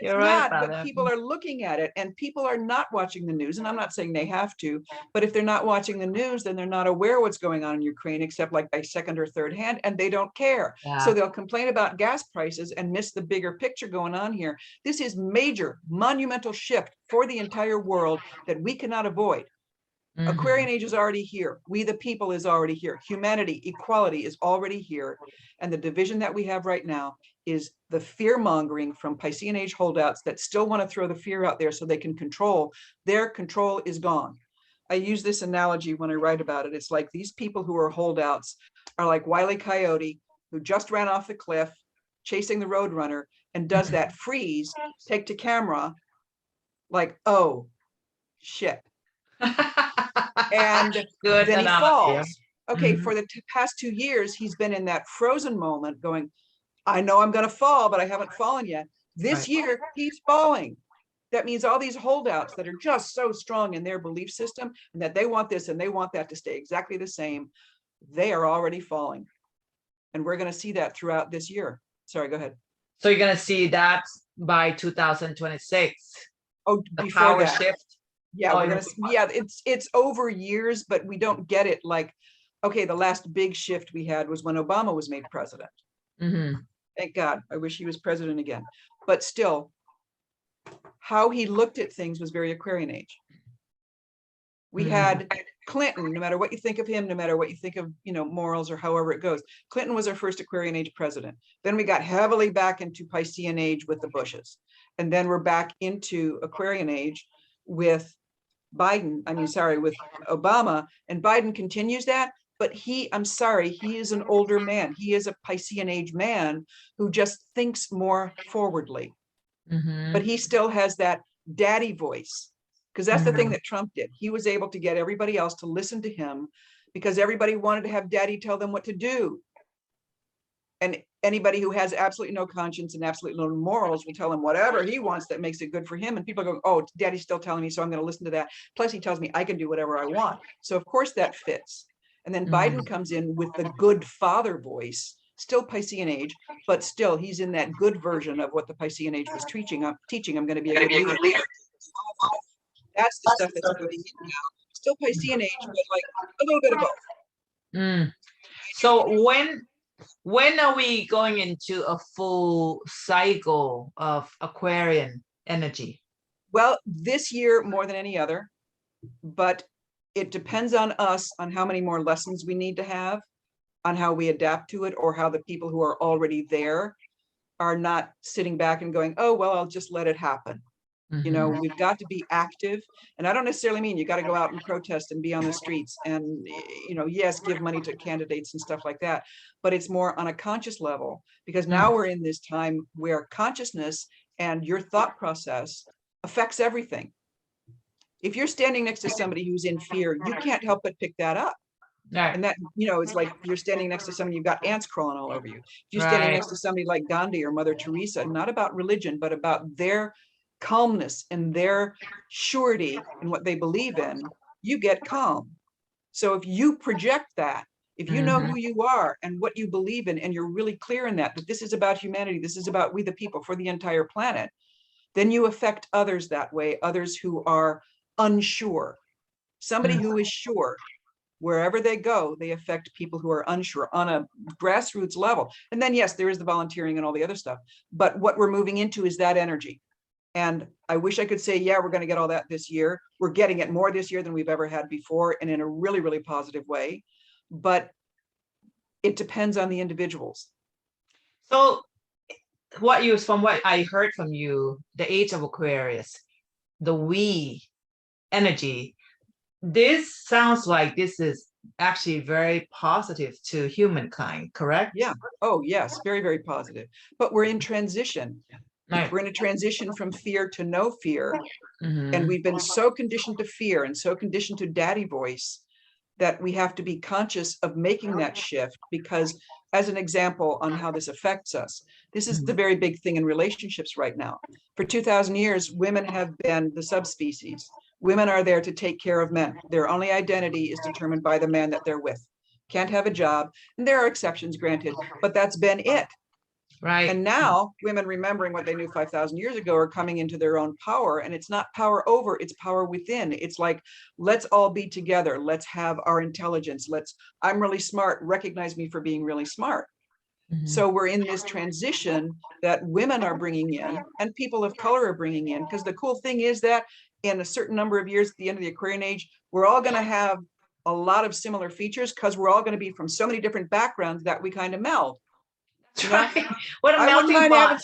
You're right, but people are looking at it, and people are not watching the news. And I'm not saying they have to, but if they're not watching the news, then they're not aware what's going on in Ukraine, except like by second or third hand, and they don't care. So they'll complain about gas prices and miss the bigger picture going on here. This is major, monumental shift for the entire world that we cannot avoid. Aquarian age is already here. We the people is already here. Humanity, equality is already here. And the division that we have right now is the fear mongering from Piscean age holdouts that still want to throw the fear out there so they can control. Their control is gone. I use this analogy when I write about it. It's like these people who are holdouts are like Wile E. Coyote, who just ran off the cliff, chasing the roadrunner, and does that freeze, take to camera, like, oh, shit. And then he falls. Okay, for the past 2 years, he's been in that frozen moment going, I know I'm going to fall, but I haven't fallen yet. This year, he's falling. That means all these holdouts that are just so strong in their belief system and that they want this and they want that to stay exactly the same, they are already falling. And we're going to see that throughout this year. Sorry, go ahead. So you're going to see that by 2026. Oh, the before power that. shift. Yeah, we're gonna. Yeah, it's over years, but we don't get it. Like, okay, the last big shift we had was when Obama was made president. Thank God. I wish he was president again. But still, how he looked at things was very Aquarian age. We had Clinton. No matter what you think of him, no matter what you think of, you know, morals or however it goes, Clinton was our first Aquarian age president. Then we got heavily back into Piscean age with the Bushes, and then we're back into Aquarian age with Biden, with Obama, and Biden continues that, but I'm sorry, he is an older man. He is a Piscean age man who just thinks more forwardly, but he still has that daddy voice, because that's the thing that Trump did. He was able to get everybody else to listen to him because everybody wanted to have daddy tell them what to do. And anybody who has absolutely no conscience and absolutely no morals will tell him whatever he wants that makes it good for him. And people go, oh, daddy's still telling me, so I'm going to listen to that. Plus, he tells me I can do whatever I want. So, of course, that fits. And then Biden comes in with the good father voice, still Piscean age, but still he's in that good version of what the Piscean age was teaching. I'm going to be a good leader. That's the stuff that's coming in now. Still Piscean age, but like a little bit of both. So when are we going into a full cycle of Aquarian energy? Well, this year more than any other, but it depends on us on how many more lessons we need to have, on how we adapt to it, or how the people who are already there are not sitting back and going, oh, well, I'll just let it happen. You know, we've got to be active. And I don't necessarily mean you got to go out and protest and be on the streets and, you know, yes, give money to candidates and stuff like that. But it's more on a conscious level, because now we're in this time where consciousness and your thought process affects everything. If you're standing next to somebody who's in fear, you can't help but pick that up. Right. And that, you know, it's like you're standing next to somebody, you've got ants crawling all over you. If you're standing next to somebody like Gandhi or Mother Teresa, not about religion, but about their calmness and their surety in what they believe in, you get calm. So if you project that, if you know who you are and what you believe in, and you're really clear in that this is about humanity, this is about we the people for the entire planet, then you affect others that way, others who are unsure. Somebody who is sure, wherever they go, they affect people who are unsure on a grassroots level. And then, yes, there is the volunteering and all the other stuff. But what we're moving into is that energy. And I wish I could say, yeah, we're going to get all that this year. We're getting it more this year than we've ever had before, and in a really, really positive way. But it depends on the individuals. So from what I heard from you, the age of Aquarius, the we energy, this sounds like this is actually very positive to humankind, correct? Yeah. Oh, yes. Very, very positive. But we're in transition. Right. We're in a transition from fear to no fear. And we've been so conditioned to fear and so conditioned to daddy voice that we have to be conscious of making that shift. Because as an example on how this affects us, this is the very big thing in relationships right now. For 2,000 years, women have been the subspecies. Women are there to take care of men. Their only identity is determined by the man that they're with. Can't have a job. And there are exceptions granted, but that's been it. Right. And now women, remembering what they knew 5,000 years ago, are coming into their own power. And it's not power over, it's power within. It's like, let's all be together. Let's have our intelligence. I'm really smart. Recognize me for being really smart. So we're in this transition that women are bringing in and people of color are bringing in. Because the cool thing is that in a certain number of years at the end of the Aquarian age, we're all going to have a lot of similar features, because we're all going to be from so many different backgrounds that we kind of meld. That's right. What a I wouldn't melting pot.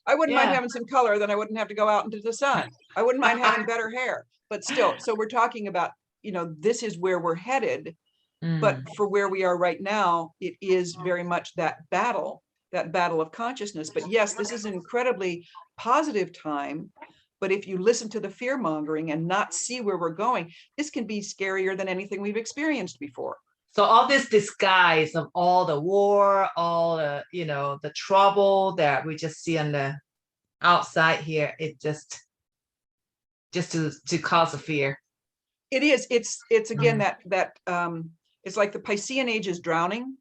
I wouldn't mind having some color, then I wouldn't have to go out into the sun. I wouldn't mind having better hair, but still. So we're talking about, you know, this is where we're headed. But for where we are right now, it is very much that battle of consciousness. But yes, this is an incredibly positive time. But if you listen to the fear mongering and not see where we're going, this can be scarier than anything we've experienced before. So all this disguise of all the war, all the, you know, the trouble that we just see on the outside here, it just to cause a fear. It is. It's again that it's like the Piscean age is drowning,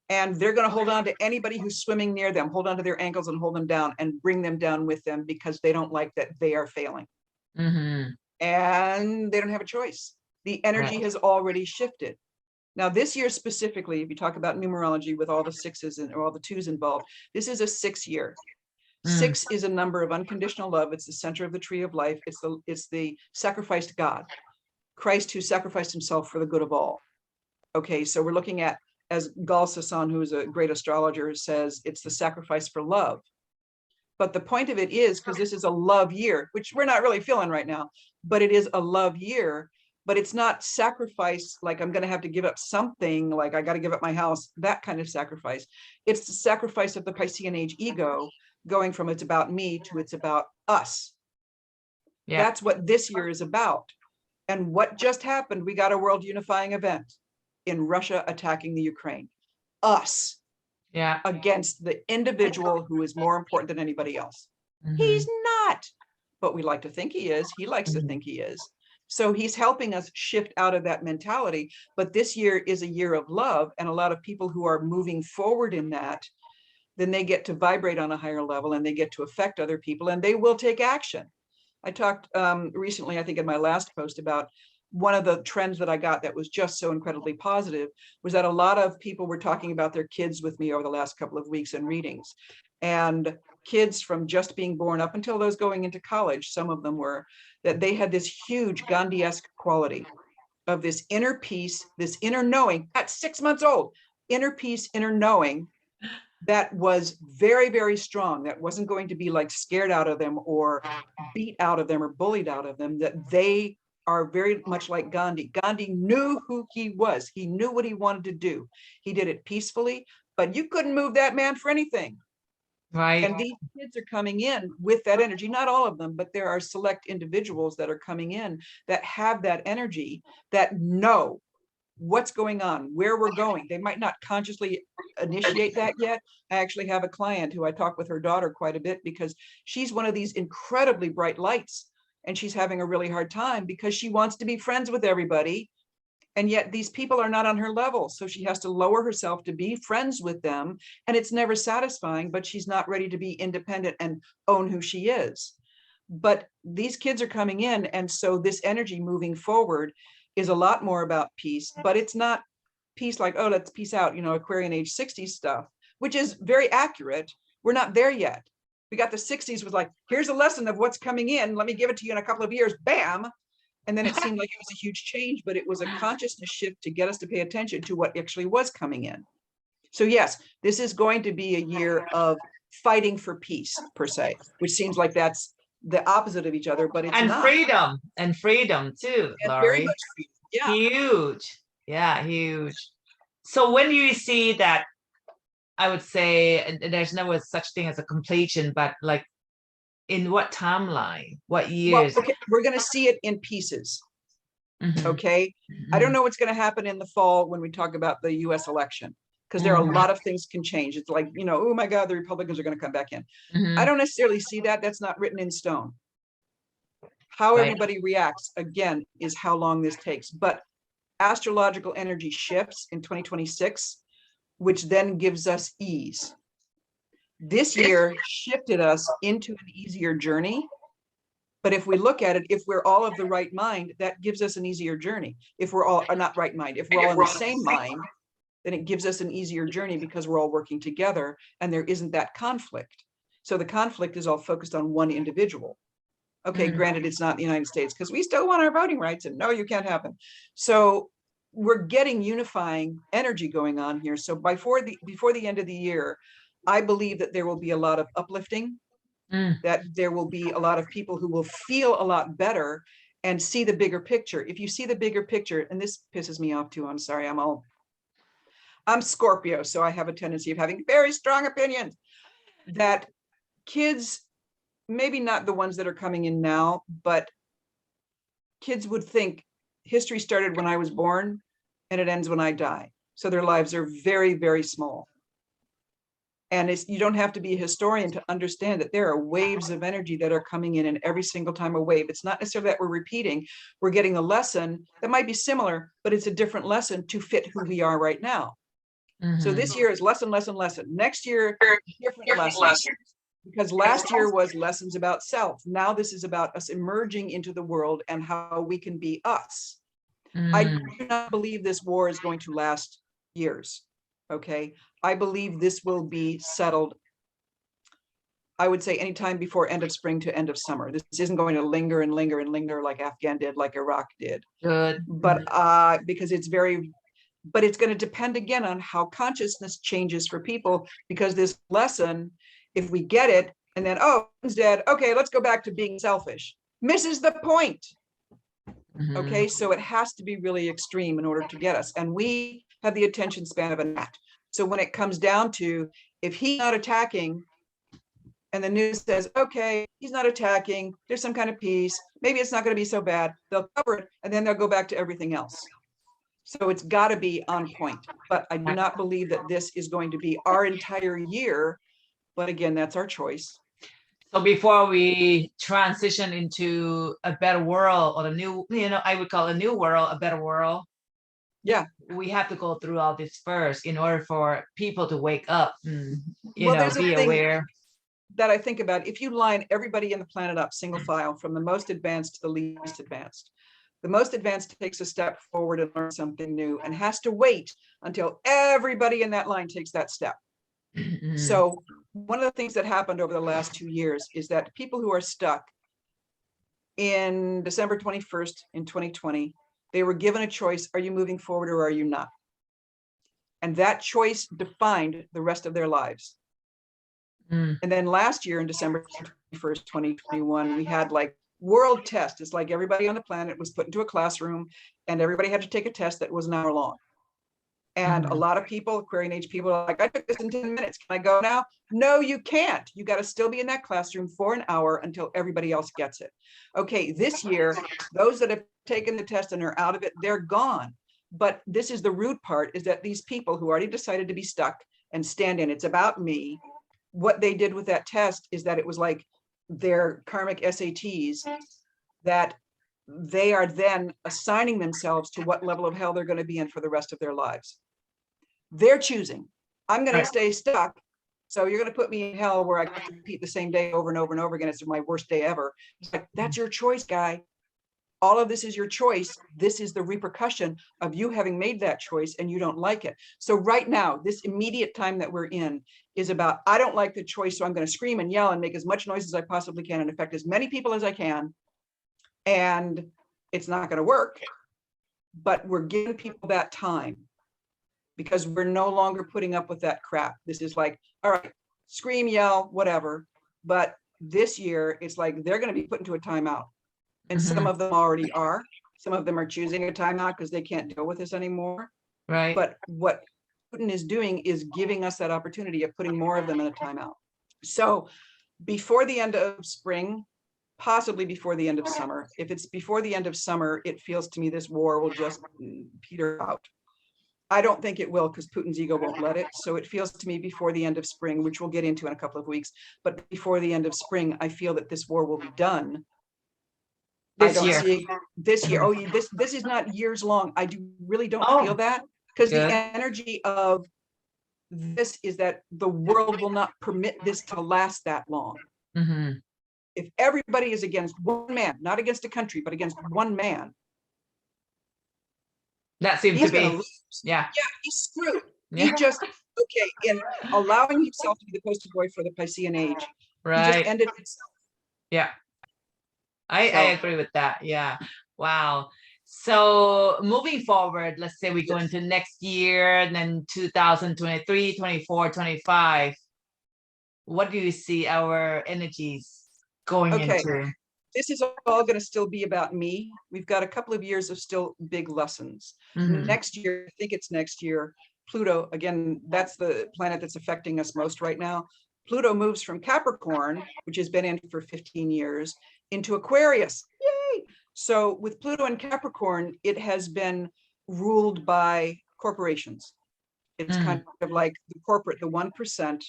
and they're going to hold on to anybody who's swimming near them, hold on to their ankles and hold them down and bring them down with them, because they don't like that they are failing. And they don't have a choice. The energy has already shifted. Now, this year specifically, if you talk about numerology with all the sixes and all the twos involved, this is a 6 year. 6 is a number of unconditional love. It's the center of the tree of life. It's the sacrificed God, Christ, who sacrificed himself for the good of all. Okay, so we're looking at, as Gal Sasson, who is a great astrologer, says, it's the sacrifice for love. But the point of it is, because this is a love year, which we're not really feeling right now, but it is a love year. But it's not sacrifice like I'm going to have to give up something, like I got to give up my house, that kind of sacrifice. It's the sacrifice of the Piscean age ego, going from it's about me to it's about us. Yeah. That's what this year is about. And what just happened, we got a world unifying event in Russia attacking the Ukraine. Us. Yeah. Against the individual who is more important than anybody else. He's not. But we like to think he is. He likes to think he is. So he's helping us shift out of that mentality. But this year is a year of love, and a lot of people who are moving forward in that, then they get to vibrate on a higher level and they get to affect other people, and they will take action. I talked recently, I think in my last post, about one of the trends that I got that was just so incredibly positive was that a lot of people were talking about their kids with me over the last couple of weeks in readings. And kids from just being born up until those going into college, some of them were, that they had this huge Gandhi-esque quality of this inner peace, this inner knowing at 6 months old, inner peace, inner knowing that was very, very strong, that wasn't going to be like scared out of them or beat out of them or bullied out of them, that they are very much like Gandhi. Gandhi knew who he was. He knew what he wanted to do. He did it peacefully, but you couldn't move that man for anything. Right. And these kids are coming in with that energy, not all of them, but there are select individuals that are coming in that have that energy, that know what's going on, where we're going. They might not consciously initiate that yet. I actually have a client who I talk with her daughter quite a bit because she's one of these incredibly bright lights, and she's having a really hard time because she wants to be friends with everybody. And yet these people are not on her level. So she has to lower herself to be friends with them. And it's never satisfying, but she's not ready to be independent and own who she is. But these kids are coming in. And so this energy moving forward is a lot more about peace, but it's not peace like, oh, let's peace out, Aquarian age 60 stuff, which is very accurate. We're not there yet. We got the 60s was like, here's a lesson of what's coming in. Let me give it to you in a couple of years, bam. And then it seemed like it was a huge change, but it was a consciousness shift to get us to pay attention to what actually was coming in. So yes, this is going to be a year of fighting for peace per se, which seems like that's the opposite of each other, but it's not. And freedom too, And Laurie. very much freedom. Yeah. Huge. Yeah, huge. So when do you see that, I would say, and there's no such thing as a completion, but like in what timeline, what years? Well, okay, we're going to see it in pieces. Mhm. Okay. I don't know what's going to happen in the fall when we talk about the US election, because there are a lot of things can change. It's like, oh my God, the Republicans are going to come back in. I don't necessarily see that. That's not written in stone. How everybody reacts, again, is how long this takes. But astrological energy shifts in 2026, which then gives us ease. This year shifted us into an easier journey. But if we look at it, if we're all of the right mind, that gives us an easier journey. If we're all not right mind, if we're all in the same mind, then it gives us an easier journey because we're all working together and there isn't that conflict. So the conflict is all focused on one individual. Okay, granted, it's not the United States because we still want our voting rights, and no, you can't happen. So we're getting unifying energy going on here. So before the end of the year, I believe that there will be a lot of uplifting, that there will be a lot of people who will feel a lot better and see the bigger picture. If you see the bigger picture, and this pisses me off too, I'm sorry, I'm Scorpio, so I have a tendency of having very strong opinions, that kids, maybe not the ones that are coming in now, but kids would think history started when I was born and it ends when I die. So their lives are very, very small. And you don't have to be a historian to understand that there are waves of energy that are coming in, and every single time a wave. It's not necessarily that we're repeating, we're getting a lesson that might be similar, but it's a different lesson to fit who we are right now. So this year is lesson, lesson, lesson. Next year, different lessons. Because last year was lessons about self. Now this is about us emerging into the world and how we can be us. I do not believe this war is going to last years. Okay. I believe this will be settled, I would say, anytime before end of spring to end of summer. This isn't going to linger and linger and linger like Afghan did, like Iraq did. Good. But because it's very, but it's going to depend again on how consciousness changes for people, because this lesson, if we get it and then, oh, it's dead, okay, let's go back to being selfish, misses the point. Okay, so it has to be really extreme in order to get us. And we have the attention span of a gnat. So when it comes down to, if he's not attacking and the news says, okay, he's not attacking, there's some kind of peace, maybe it's not going to be so bad, they'll cover it and then they'll go back to everything else. So it's got to be on point. But I do not believe that this is going to be our entire year. But again, that's our choice. So before we transition into a better world or the new, I would call a new world, a better world. Yeah. We have to go through all this first in order for people to wake up and, There's be a thing aware. that I think about. If you line everybody in the planet up single file from the most advanced to the least advanced, the most advanced takes a step forward and learns something new and has to wait until everybody in that line takes that step. So one of the things that happened over the last 2 years is that people who are stuck in December 21st in 2020, they were given a choice. Are you moving forward or are you not? And that choice defined the rest of their lives. And then last year in December 21st, 2021, we had like world test. It's like everybody on the planet was put into a classroom and everybody had to take a test that was an hour long. And a lot of people, Aquarian age people, are like, I took this in 10 minutes. Can I go now? No, you can't. You got to still be in that classroom for an hour until everybody else gets it. Okay, this year, those that have taken the test and are out of it, they're gone. But this is the rude part, is that these people who already decided to be stuck and stand in, it's about me. What they did with that test is that it was like their karmic SATs, that they are then assigning themselves to what level of hell they're going to be in for the rest of their lives. They're choosing, I'm going to stay stuck. So you're going to put me in hell where I have to repeat the same day over and over and over again. It's my worst day ever. It's like, that's your choice, guy. All of this is your choice. This is the repercussion of you having made that choice and you don't like it. So right now, this immediate time that we're in is about, I don't like the choice, so I'm going to scream and yell and make as much noise as I possibly can and affect as many people as I can. And it's not going to work, but we're giving people that time because we're no longer putting up with that crap. This is like, all right, scream, yell, whatever. But this year, it's like they're going to be put into a timeout. And some of them already are. Some of them are choosing a timeout because they can't deal with this anymore. Right. But what Putin is doing is giving us that opportunity of putting more of them in a timeout. So before the end of spring, possibly before the end of summer. If it's before the end of summer, it feels to me this war will just peter out. I don't think it will, because Putin's ego won't let it. So it feels to me before the end of spring, which we'll get into in a couple of weeks, but before the end of spring, I feel that this war will be done. This I don't year. see this year. Oh, this is not years long. I really don't feel that, because the energy of this is that the world will not permit this to last that long. If everybody is against one man, not against a country, but against one man, that seems to be, yeah, he's screwed. He just, in allowing himself to be the poster boy for the Piscean age, he just ended himself. Yeah, I agree with that. Yeah. Wow. So moving forward, let's say we go into next year, and then 2023, 24, 25. What do you see our energies going into? This is all going to still be about me. We've got a couple of years of still big lessons. Next year, I think it's next year, Pluto, again, that's the planet that's affecting us most right now. Pluto moves from Capricorn, which has been in for 15 years, into Aquarius. Yay! So with Pluto and Capricorn, it has been ruled by corporations. It's kind of like the corporate, the 1%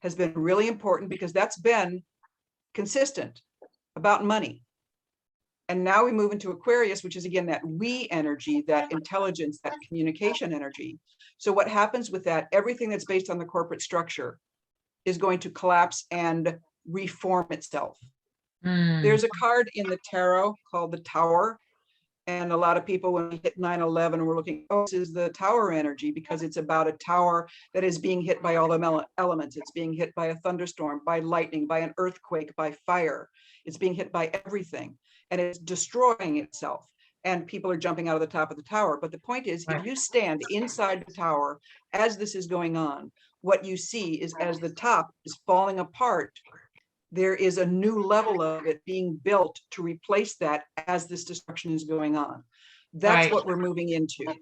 has been really important because that's been consistent about money. And now we move into Aquarius, which is again that we energy, that intelligence, that communication energy. So what happens with that, everything that's based on the corporate structure is going to collapse and reform itself. There's a card in the tarot called the Tower. And a lot of people, when we hit 9/11, we're looking, oh, this is the tower energy, because it's about a tower that is being hit by all the elements. It's being hit by a thunderstorm, by lightning, by an earthquake, by fire. It's being hit by everything, and it's destroying itself. And people are jumping out of the top of the tower. But the point is, if you stand inside the tower as this is going on, what you see is as the top is falling apart, there is a new level of it being built to replace that as this destruction is going on. That's what we're moving into.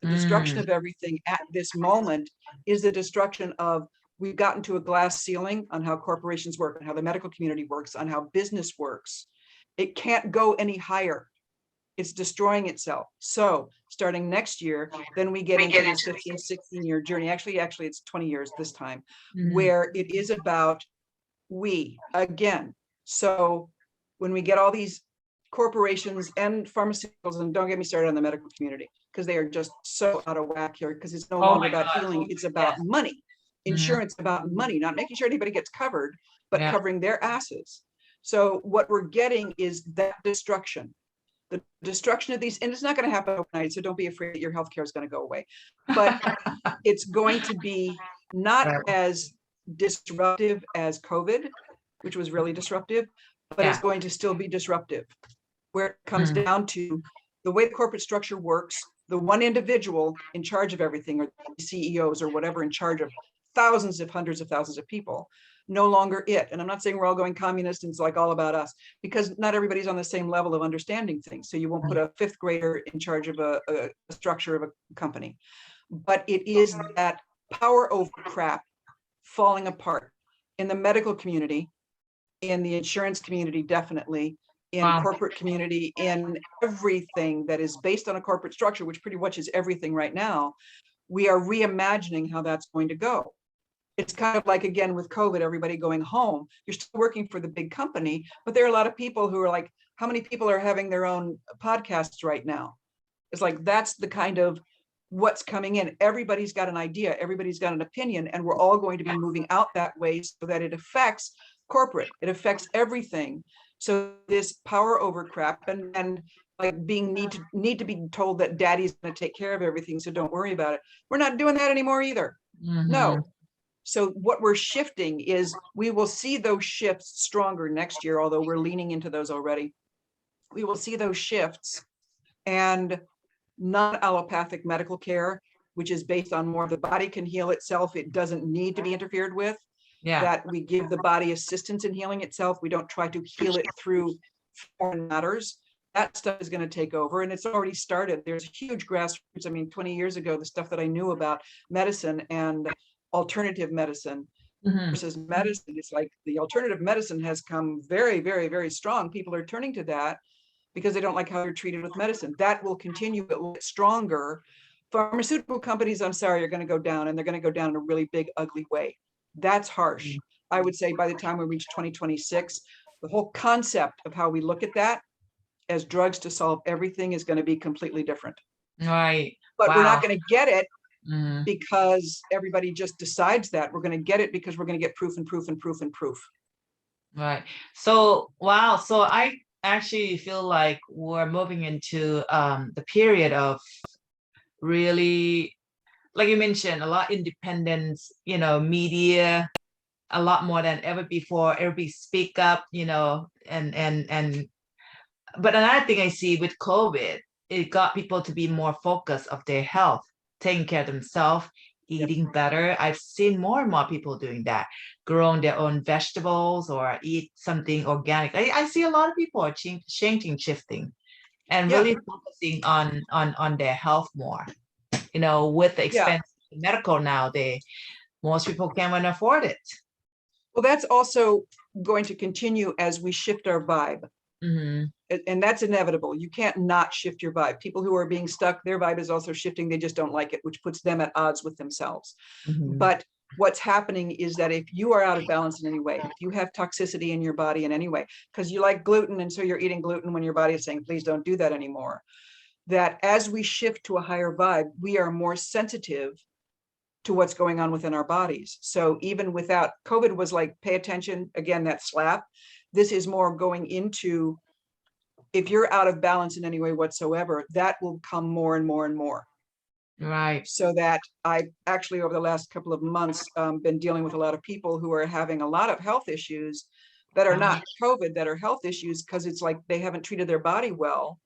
The destruction of everything at this moment is the destruction of, we've gotten to a glass ceiling on how corporations work, and how the medical community works, on how business works. It can't go any higher. It's destroying itself. So starting next year, then we get into this 15, 16-year journey. Actually, it's 20 years this time, where it is about we again. So when we get all these corporations and pharmaceuticals, and don't get me started on the medical community, because they are just so out of whack here, because it's no Oh longer my about God. healing, it's about Yes. money. Mhm. Insurance about money, not making sure anybody gets covered, but Yeah. covering their asses. So what we're getting is that destruction. The destruction of these, and it's not going to happen overnight, so don't be afraid that your healthcare is going to go away. But it's going to be not Right. as disruptive as COVID, which was really disruptive, but it's Yeah. going to still be disruptive, where it comes Mm. down to the way the corporate structure works. The one individual in charge of everything, or CEOs or whatever, in charge of thousands, if hundreds of thousands of people, no longer it. And I'm not saying we're all going communist and it's like all about us, because not everybody's on the same level of understanding things. So you won't put a fifth grader in charge of a structure of a company. But it is that power over crap falling apart in the medical community, in the insurance community, definitely, in Wow. corporate community, in everything that is based on a corporate structure, which pretty much is everything right now. We are reimagining how that's going to go. It's kind of like, again, with COVID, everybody going home, you're still working for the big company, but there are a lot of people who are like, how many people are having their own podcasts right now? It's like, that's the kind of what's coming in. Everybody's got an idea, everybody's got an opinion, and we're all going to be moving out that way, so that it affects corporate, it affects everything. So this power over crap, and like being need to be told that daddy's going to take care of everything, so don't worry about it. We're not doing that anymore either. Mhm. No. So what we're shifting is, we will see those shifts stronger next year, although we're leaning into those already. We will see those shifts, and non-allopathic medical care, which is based on more the body can heal itself, it doesn't need to be interfered with. Yeah. That we give the body assistance in healing itself. We don't try to heal it through foreign matters. That stuff is going to take over, and it's already started. There's a huge grassroots. I mean, 20 years ago, the stuff that I knew about medicine and alternative medicine Mhm. versus medicine, it's like the alternative medicine has come very, very, very strong. People are turning to that because they don't like how they're treated with medicine. That will continue, it will get stronger. Pharmaceutical companies, I'm sorry, are going to go down, and they're going to go down in a really big, ugly way. That's harsh. I would say by the time we reach 2026, the whole concept of how we look at that as drugs to solve everything is going to be completely different. Right. But we're not Wow. going to get it Mhm. because everybody just decides that. We're going to get it because we're going to get proof and proof and proof and proof. Right. So, wow. So I actually feel like we're moving into the period of really, like you mentioned, a lot independence, media, a lot more than ever before. Everybody speak up, and but another thing I see with COVID, it got people to be more focused of their health, taking care of themselves, Yep. eating better. I've seen more and more people doing that, growing their own vegetables or eat something organic. I see a lot of people are changing, shifting, and Yeah. really focusing on their health more. With the Yeah. expense of medical now, most people can't even afford it. Well, that's also going to continue as we shift our vibe. Mhm. And that's inevitable. You can't not shift your vibe. People who are being stuck, their vibe is also shifting. They just don't like it, which puts them at odds with themselves. Mhm. But what's happening is that if you are out of balance in any way, if you have toxicity in your body in any way, because you like gluten, and so you're eating gluten when your body is saying, please don't do that anymore, that as we shift to a higher vibe, we are more sensitive to what's going on within our bodies. So even without COVID was like, pay attention, again, that slap. This is more going into, if you're out of balance in any way whatsoever, that will come more and more and more. Right. So that I actually, over the last couple of months, been dealing with a lot of people who are having a lot of health issues that are not COVID, that are health issues because it's like they haven't treated their body well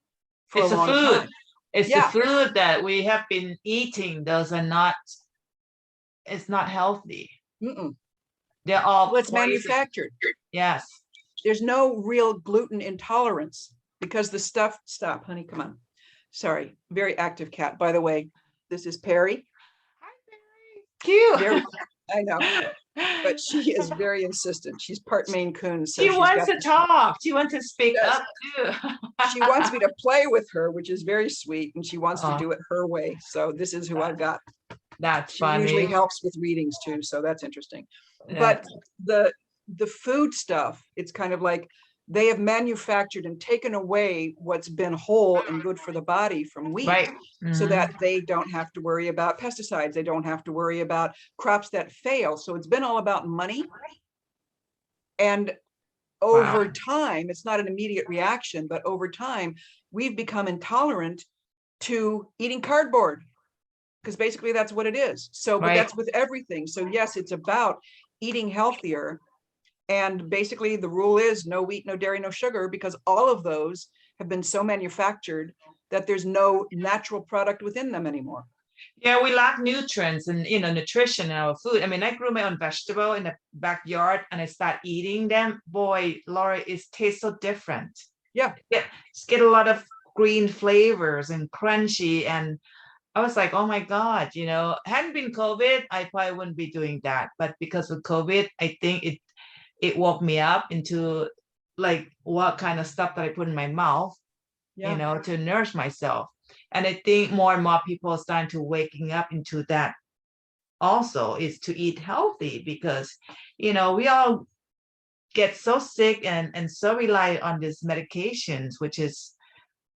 for It's a the long food. time. It's the Yeah. food that we have been eating. Those are not. It's not healthy. Mm-mm. They're all Well, it's poison. manufactured. Yes. There's no real gluten intolerance because the stuff, stop, honey, come on. Sorry, very active cat. By the way, this is Perry. Hi, Cute. Very, I know, but she is very insistent. She's part Maine Coon, so She she's wants got to this, talk. She wants to speak yes. up too. She wants me to play with her, which is very sweet, and she wants to Oh, do it her way. So this is who I've got. that's She usually funny. helps with readings too, so that's interesting. Yeah. But the the food stuff, it's kind of like they have manufactured and taken away what's been whole and good for the body from wheat, Right. so Mhm. that they don't have to worry about pesticides. They don't have to worry about crops that fail. So it's been all about money. And over Wow. time, it's not an immediate reaction, but over time, we've become intolerant to eating cardboard, because basically that's what it is. So, but Right. that's with everything. So yes, it's about eating healthier. And basically the rule is no wheat, no dairy, no sugar, because all of those have been so manufactured that there's no natural product within them anymore. Yeah, we lack nutrients and nutrition in our food. I mean, I grew my own vegetable in the backyard and I start eating them. Boy, Laurie, it tastes so different. Yeah. Yeah, just get a lot of green flavors and crunchy. And I was like, oh my God, hadn't been COVID, I probably wouldn't be doing that. But because of COVID, I think it woke me up into like what kind of stuff that I put in my mouth, Yeah. to nourish myself. And I think more and more people are starting to waking up into that also, is to eat healthy, because, we all get so sick and so rely on these medications, which is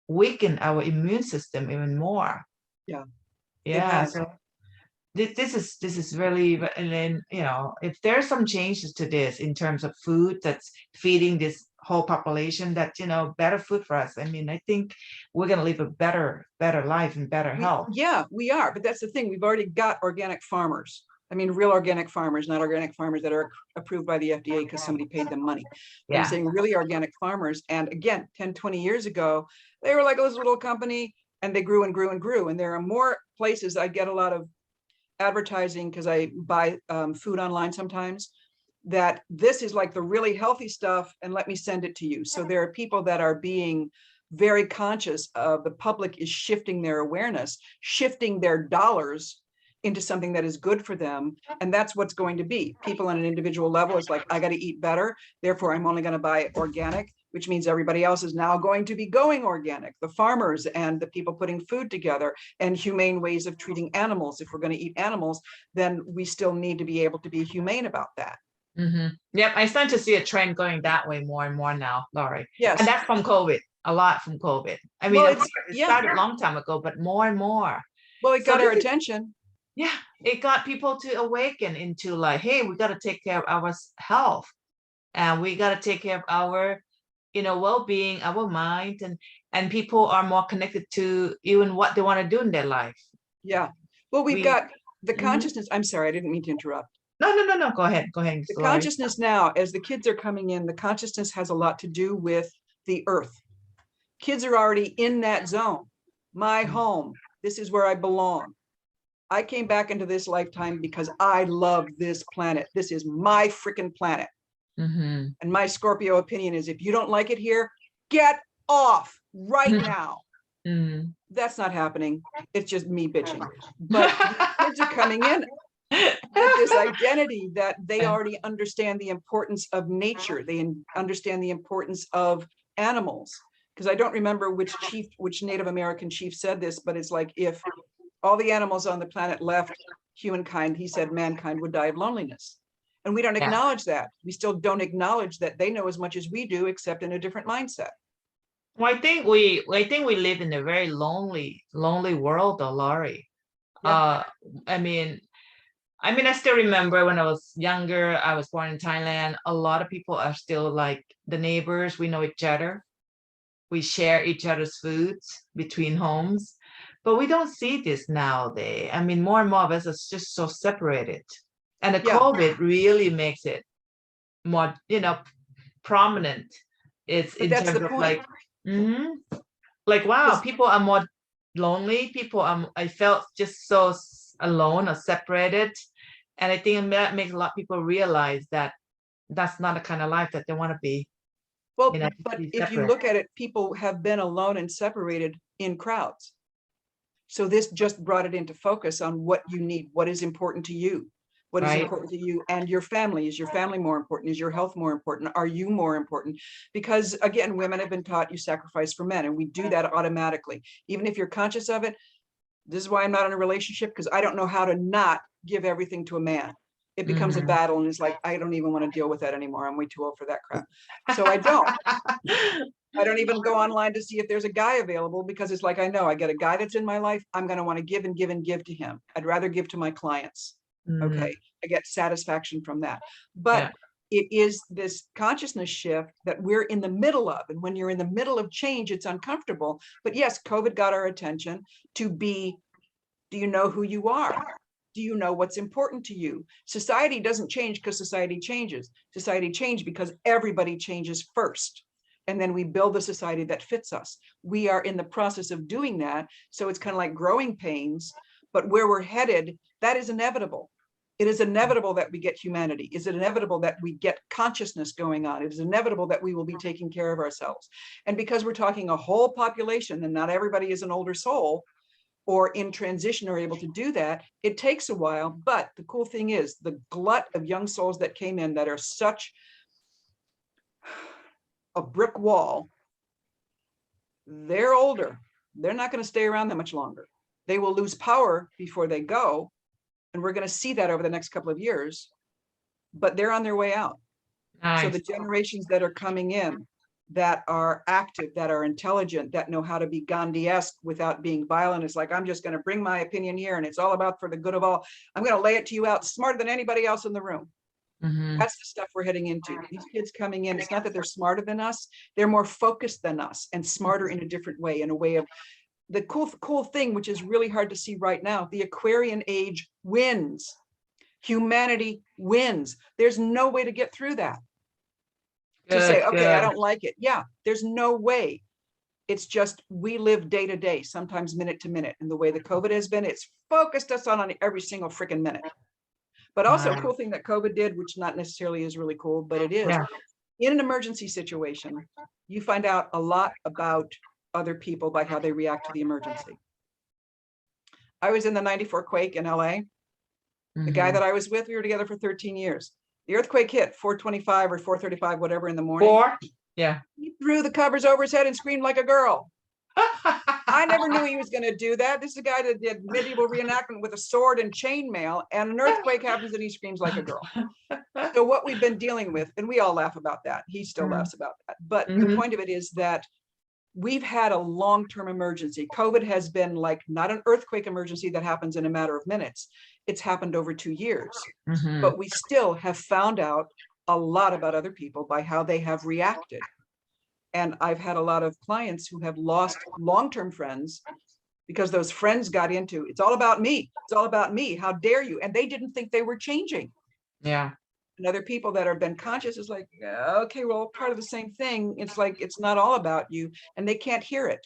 weaken our immune system even more. Yeah. It Yeah. has. So this is really, and then, if there's some changes to this in terms of food that's feeding this whole population, that better food for us. I mean, I think we're going to live a better life and better health. We are, but that's the thing. We've already got organic farmers. I mean, real organic farmers, not organic farmers that are approved by the FDA because somebody paid them money. But I'm Yeah. saying really organic farmers. And again, 10, 20 years ago, they were like this little company, and they grew and grew and grew. And there are more places. I get a lot of advertising because I buy food online sometimes, that this is like the really healthy stuff and let me send it to you. So there are people that are being very conscious of, the public is shifting their awareness, shifting their dollars into something that is good for them. And that's what's going to be. People on an individual level is like, I got to eat better, therefore I'm only going to buy organic, which means everybody else is now going to be going organic. The farmers and the people putting food together, and humane ways of treating animals. If we're going to eat animals, then we still need to be able to be humane about that. Mm-hmm. Yep, I start to see a trend going that way more and more now, Laurie. Yes. And that's from COVID, a lot from COVID. I mean, Well, of course, it started a long time ago, but more and more. Well, it So got our this is- attention. Yeah, it got people to awaken into like, hey, we got to take care of our health, and we got to take care of our, well-being, our mind, and people are more connected to even what they want to do in their life. Yeah. Well, we've We- got the Mhm. consciousness. I'm sorry, I didn't mean to interrupt. No. Go ahead, The Laurie. consciousness now, as the kids are coming in, the consciousness has a lot to do with the earth. Kids are already in that zone. My home, this is where I belong. I came back into this lifetime because I love this planet. This is my freaking planet. Mm-hmm. And my Scorpio opinion is, if you don't like it here, get off right now. Mm-hmm. That's not happening. It's just me bitching. But the kids are coming in with this identity that they already understand the importance of nature. They understand the importance of animals. Because I don't remember which Native American chief said this, but it's like, if all the animals on the planet left humankind, he said mankind would die of loneliness. And we don't acknowledge that. We still don't acknowledge that they know as much as we do, except in a different mindset. Well, I think we live in a very lonely world, though, Laurie. Yeah. I mean, I still remember when I was younger, I was born in Thailand. A lot of people are still like the neighbors. We know each other. We share each other's foods between homes, but we don't see this nowadays. I mean, more and more of us are just so separated. And the COVID really makes it more, prominent. It's But in that's terms the of point. like, wow, people are more lonely. I felt just so alone or separated. And I think that makes a lot of people realize that that's not the kind of life that they want to be. Well, but if you look at it, people have been alone and separated in crowds. So this just brought it into focus on what you need, what is important to you, what is important to you and your family. Is your family more important? Is your health more important? Are you more important? Because again, women have been taught you sacrifice for men, and we do that automatically. Even if you're conscious of it, this is why I'm not in a relationship, because I don't know how to not give everything to a man. it becomes a battle, and it's like, I don't even want to deal with that anymore. I'm way too old for that crap. So I don't even go online to see if there's a guy available, because it's like, I know I get a guy that's in my life, I'm going to want to give and give and give to him. I'd rather give to my clients. Okay. I get satisfaction from that. But it is this consciousness shift that we're in the middle of. And when you're in the middle of change, it's uncomfortable. But yes, COVID got our attention to be, do you know who you are? Do you know what's important to you? Society doesn't change because society changes. Society changes because everybody changes first. And then we build a society that fits us. We are in the process of doing that. So it's kind of like growing pains, but where we're headed, that is inevitable. It is inevitable that we get humanity. Is it inevitable that we get consciousness going on? It is inevitable that we will be taking care of ourselves. And because we're talking a whole population, and not everybody is an older soul or in transition or able to do that, it takes a while. But the cool thing is the glut of young souls that came in that are such a brick wall, they're older. They're not going to stay around that much longer. They will lose power before they go. And we're going to see that over the next couple of years, but they're on their way out. Nice. So the generations that are coming in that are active, that are intelligent, that know how to be Gandhi-esque without being violent, it's like, I'm just going to bring my opinion here and it's all about for the good of all. I'm going to lay it to you out smarter than anybody else in the room. That's the stuff we're heading into. These kids coming in, it's not that they're smarter than us, they're more focused than us and smarter in a different way, in a way of the cool thing, which is really hard to see right now. The Aquarian age wins. Humanity wins. There's no way to get through that. To say, okay, I don't like it. Yeah, there's no way. It's just, we live day to day, sometimes minute to minute. And the way the COVID has been, it's focused us on every single freaking minute. But also a cool thing that COVID did, which not necessarily is really cool, but it is, in an emergency situation, you find out a lot about other people by how they react to the emergency. I was in the 94 quake in LA. The guy that I was with, we were together for 13 years. The earthquake hit 4:25 or 4:35, whatever in the morning. He threw the covers over his head and screamed like a girl. I never knew he was going to do that. This is a guy that did medieval reenactment with a sword and chainmail, and an earthquake happens and he screams like a girl. So what we've been dealing with, and we all laugh about that. He still laughs about that. But the point of it is that we've had a long-term emergency. COVID has been like not an earthquake emergency that happens in a matter of minutes. It's happened over 2 years, but we still have found out a lot about other people by how they have reacted. And I've had a lot of clients who have lost long-term friends because those friends got into, it's all about me. It's all about me. How dare you? And they didn't think they were changing. And other people that have been conscious is like, okay, well, part of the same thing. It's like, it's not all about you, and they can't hear it.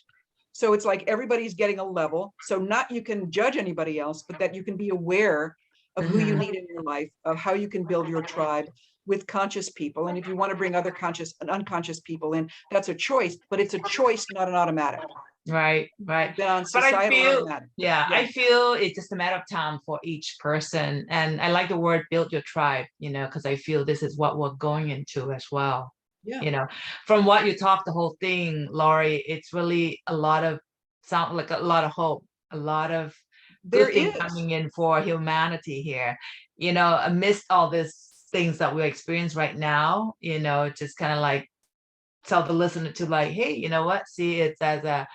So it's like everybody's getting a level. So not you can judge anybody else, but that you can be aware of who you need in your life, of how you can build your tribe with conscious people. And if you want to bring other conscious and unconscious people in, that's a choice, but it's a choice, not an automatic. Right. But I feel, I feel it's just a matter of time for each person. And I like the word build your tribe, because I feel this is what we're going into as well. From what you talked, the whole thing, Laurie, it's really a lot of sound like a lot of hope, a lot of good things coming in for humanity here, amidst all these things that we experience right now, just kind of like tell the listener to like, hey, you know what, see it's as a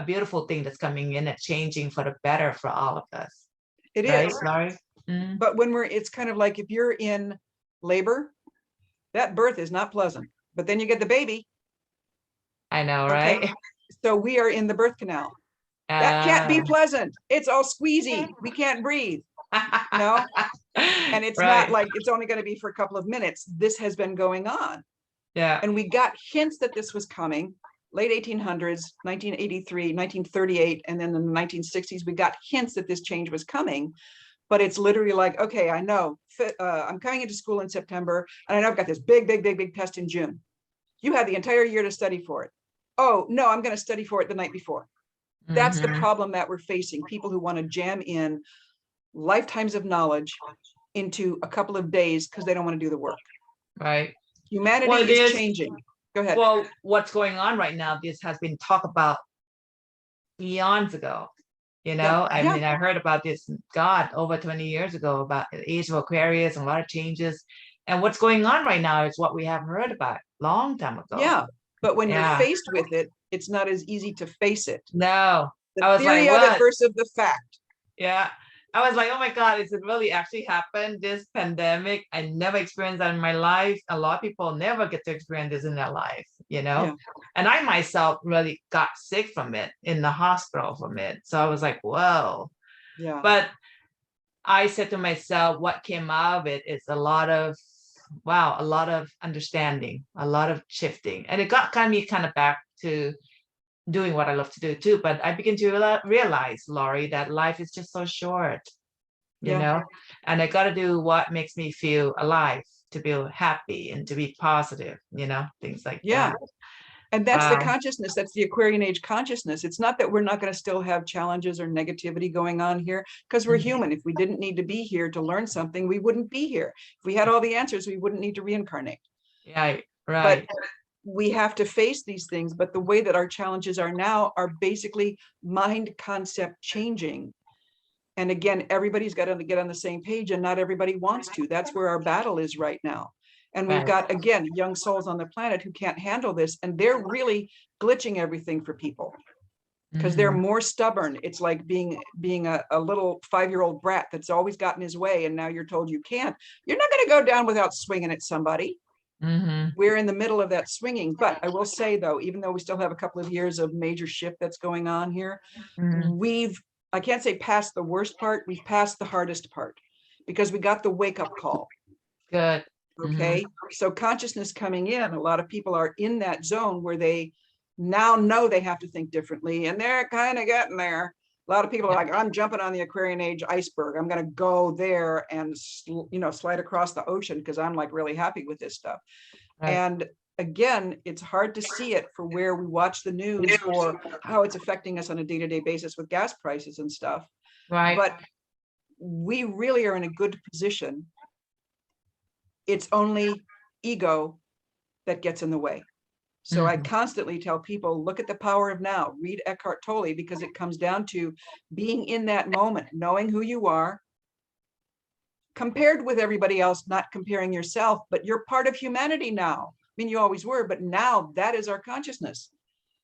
beautiful thing that's coming in and changing for the better for all of us. It is, Laurie. But when it's kind of like if you're in labor, that birth is not pleasant, but then you get the baby. I know, right? So we are in the birth canal. That can't be pleasant. It's all squeezy. We can't breathe. And it's not like it's only going to be for a couple of minutes. This has been going on. And we got hints that this was coming. Late 1800s, 1983, 1938, and then in the 1960s, we got hints that this change was coming. But it's literally like, okay, I know I'm coming into school in September, and I know I've got this big test in June. You had the entire year to study for it. Oh, no, I'm going to study for it the night before. That's the problem that we're facing. People who want to jam in lifetimes of knowledge into a couple of days because they don't want to do the work. Right. Humanity is changing. Go ahead. Well, what's going on right now, this has been talked about eons ago. I Yeah. mean, I heard about this, God, over 20 years ago about the age of Aquarius and a lot of changes. And what's going on right now is what we have heard about long time ago. Yeah. But when you're Yeah. faced with it, it's not as easy to face it. No, The I was like, theory of it what? versus the fact. Yeah. I was like, oh my God, is it really actually happened? This pandemic, I never experienced that in my life. A lot of people never get to experience this in their life, Yeah. And I myself really got sick from it in the hospital from it. So I was like, whoa. Yeah. But I said to myself, what came out of it is a lot of, wow, a lot of understanding, a lot of shifting. And it got me kind of back to doing what I love to do too. But I began to realize, Laurie, that life is just so short, Yeah. and I got to do what makes me feel alive, to feel happy and to be positive, things like Yeah. that. And that's the Wow. consciousness. That's the Aquarian age consciousness. It's not that we're not going to still have challenges or negativity going on here, because we're human. If we didn't need to be here to learn something, we wouldn't be here. If we had all the answers, we wouldn't need to reincarnate. Yeah, But right. we have to face these things. But the way that our challenges are now are basically mind concept changing. And again, everybody's got to get on the same page, and not everybody wants to. That's where our battle is right now. And we've Right. got, again, young souls on the planet who can't handle this, and they're really glitching everything for people because they're more stubborn. It's like being a little 5-year-old brat that's always gotten his way, and now you're told you can't. You're not going to go down without swinging at somebody. We're in the middle of that swinging. But I will say, though, even though we still have a couple of years of major shift that's going on here, I can't say past the worst part, we've passed the hardest part, because we got the wake-up call. Good. Okay. So consciousness coming in, a lot of people are in that zone where they now know they have to think differently, and they're kind of getting there. A lot of people are like, I'm jumping on the Aquarian age iceberg. I'm going to go there and, slide across the ocean because I'm like really happy with this stuff. Right. And again, it's hard to see it for where we watch the news or how it's affecting us on a day-to-day basis with gas prices and stuff. Right. But we really are in a good position. It's only ego that gets in the way. So I constantly tell people, look at the power of now, read Eckhart Tolle, because it comes down to being in that moment, knowing who you are, compared with everybody else, not comparing yourself, but you're part of humanity now. I mean, you always were, but now that is our consciousness.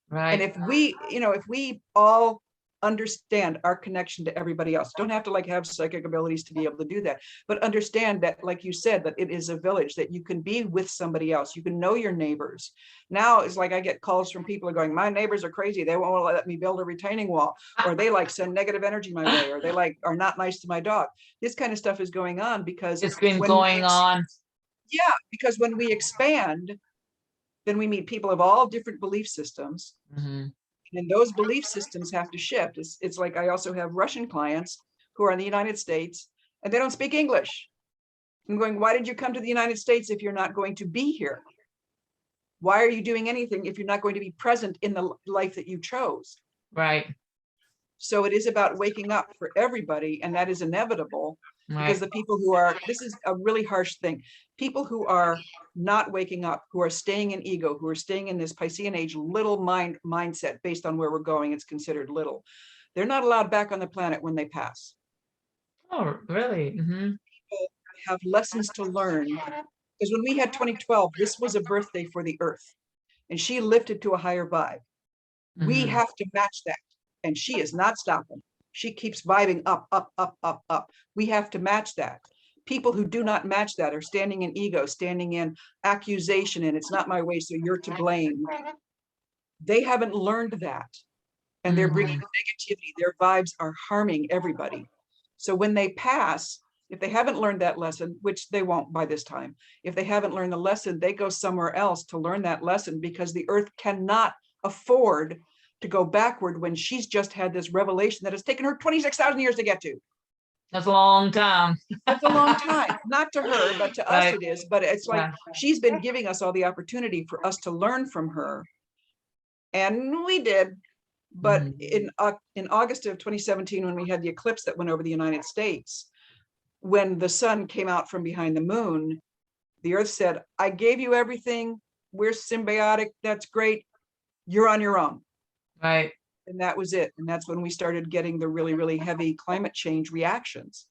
Right. And if we all understand our connection to everybody else, don't have to have psychic abilities to be able to do that, but understand that, like you said, that it is a village, that you can be with somebody else, you can know your neighbors. Now it's like I get calls from people going, my neighbors are crazy, they won't let me build a retaining wall, or they send negative energy my way, or they are not nice to my dog. This kind of stuff is going on because it's been going on. Yeah, because when we expand, then we meet people of all different belief systems. And those belief systems have to shift. It's like I also have Russian clients who are in the United States and they don't speak English. I'm going, why did you come to the United States if you're not going to be here? Why are you doing anything if you're not going to be present in the life that you chose? Right. So it is about waking up for everybody, and that is inevitable. Because the people who are, this is a really harsh thing, people who are not waking up, who are staying in ego, who are staying in this Piscean age little mindset based on where we're going, it's considered little. They're not allowed back on the planet when they pass. Oh, really? People have lessons to learn. Because when we had 2012, this was a birthday for the earth, and she lifted to a higher vibe. We have to match that, and she is not stopping. She keeps vibing up, up, up, up, up. We have to match that. People who do not match that are standing in ego, standing in accusation, and it's not my way, so you're to blame. They haven't learned that, and they're bringing negativity. Their vibes are harming everybody. So when they pass, if they haven't learned that lesson, which they won't by this time, if they haven't learned the lesson, they go somewhere else to learn that lesson, because the earth cannot afford to go backward when she's just had this revelation that has taken her 26,000 years to get to. That's a long time. That's a long time. Not to her, but to us it is. But it's like she's been giving us all the opportunity for us to learn from her. And we did. But in August of 2017, when we had the eclipse that went over the United States, when the sun came out from behind the moon, the earth said, I gave you everything. We're symbiotic. That's great. You're on your own. Right. And that was it. And that's when we started getting the really, really heavy climate change reactions.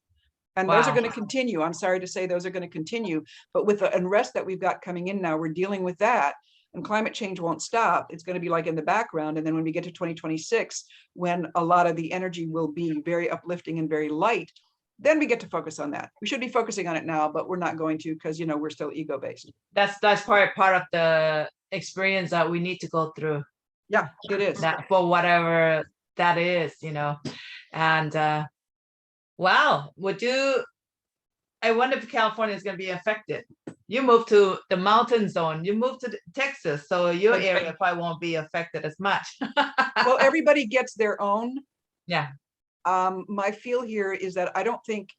And those are Wow. going to continue. I'm sorry to say those are going to continue. But with the unrest that we've got coming in now, we're dealing with that. And climate change won't stop. It's going to be like in the background. And then when we get to 2026, when a lot of the energy will be very uplifting and very light, then we get to focus on that. We should be focusing on it now, but we're not going to, because, you know, we're still ego-based. That's part of the experience that we need to go through. Yeah, it is. That for whatever that is, you know. And wow, I wonder if California is going to be affected. You moved to the mountain zone, you moved to Texas, so your area probably won't be affected as much. Well, everybody gets their own. Yeah. My feel here is that I don't think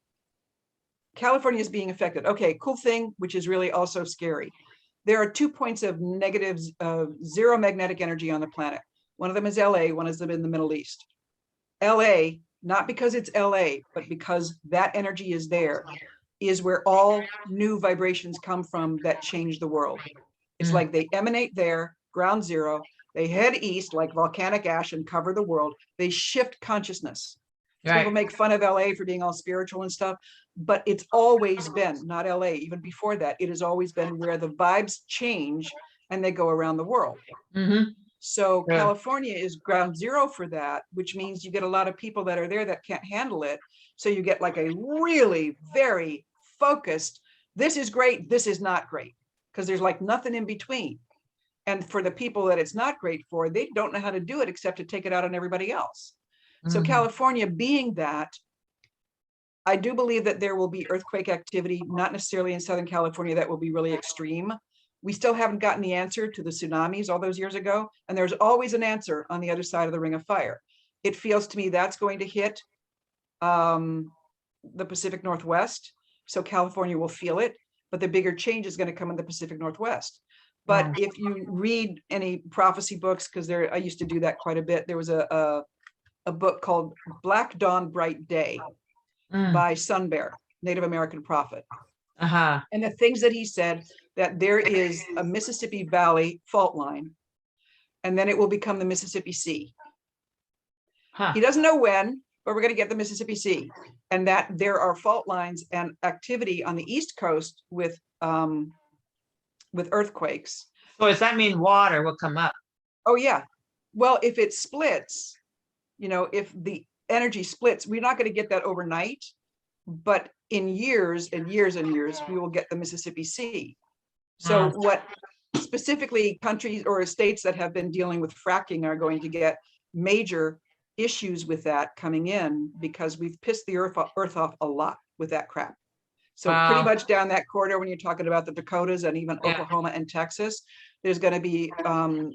California is being affected. Okay, cool thing, which is really also scary. There are 2 points of negative zero magnetic energy on the planet. One of them is LA, one is in the Middle East. LA, not because it's LA, but because that energy is there, is where all new vibrations come from that change the world. It's like they emanate there, ground zero, they head east like volcanic ash and cover the world. They shift consciousness. So people make fun of LA for being all spiritual and stuff, but it's always been, not LA, even before that, it has always been where the vibes change and they go around the world. So California is ground zero for that, which means you get a lot of people that are there that can't handle it. So you get like a really very focused, this is great, this is not great, because there's like nothing in between. And for the people that it's not great for, they don't know how to do it except to take it out on everybody else. So California being that, I do believe that there will be earthquake activity, not necessarily in Southern California, that will be really extreme. We still haven't gotten the answer to the tsunamis all those years ago. And there's always an answer on the other side of the ring of fire. It feels to me that's going to hit the Pacific Northwest. So California will feel it, but the bigger change is going to come in the Pacific Northwest. But if you read any prophecy books, because I used to do that quite a bit, there was a book called Black Dawn, Bright Day by Sun Bear, Native American prophet. And the things that he said, that there is a Mississippi Valley fault line, and then it will become the Mississippi Sea. He doesn't know when, but we're going to get the Mississippi Sea, and that there are fault lines and activity on the East Coast with earthquakes. So does that mean water will come up? Oh yeah. Well, if it splits, you know, if the energy splits, we're not going to get that overnight, but in years and years and years, we will get the Mississippi Sea. So what specifically countries or states that have been dealing with fracking are going to get major issues with that coming in, because we've pissed the earth off a lot with that crap. So pretty much down that corridor, when you're talking about the Dakotas and even Oklahoma and Texas, there's going to be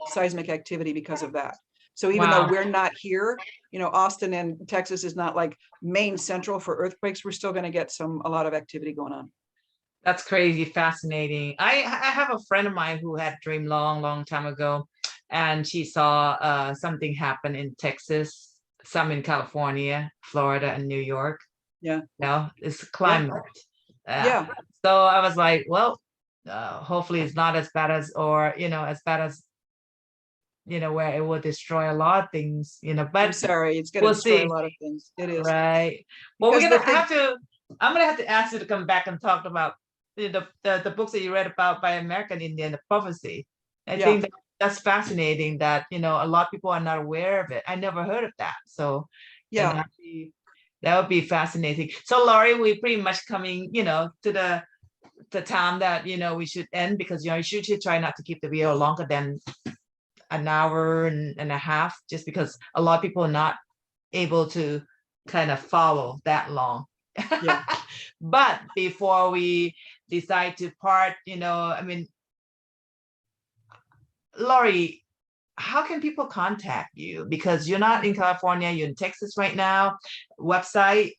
seismic activity because of that. So even though we're not here, you know, Austin and Texas is not like main central for earthquakes, we're still going to get a lot of activity going on. That's crazy, fascinating. I have a friend of mine who had a dream long time ago, and she saw something happen in Texas, some in California, Florida, and New York. Yeah. No, it's climate. So I was like, well, hopefully it's not as bad as, or, you know, as bad as, you know, where it will destroy a lot of things, you know, but I'm sorry, it's going to destroy a lot of things. It is. Right. Well, I'm going to have to ask you to come back and talk about the books that you read about by American Indian, the prophecy. I think that's fascinating that, you know, a lot of people are not aware of it. I never heard of that. So that would be fascinating. So Laurie, we're pretty much coming, you know, to the time that, you know, we should end, because, you know, you should try not to keep the video longer than an hour and a half, just because a lot of people are not able to kind of follow that long. But before we decide to part, you know, I mean, Laurie, how can people contact you? Because you're not in California, you're in Texas right now. Website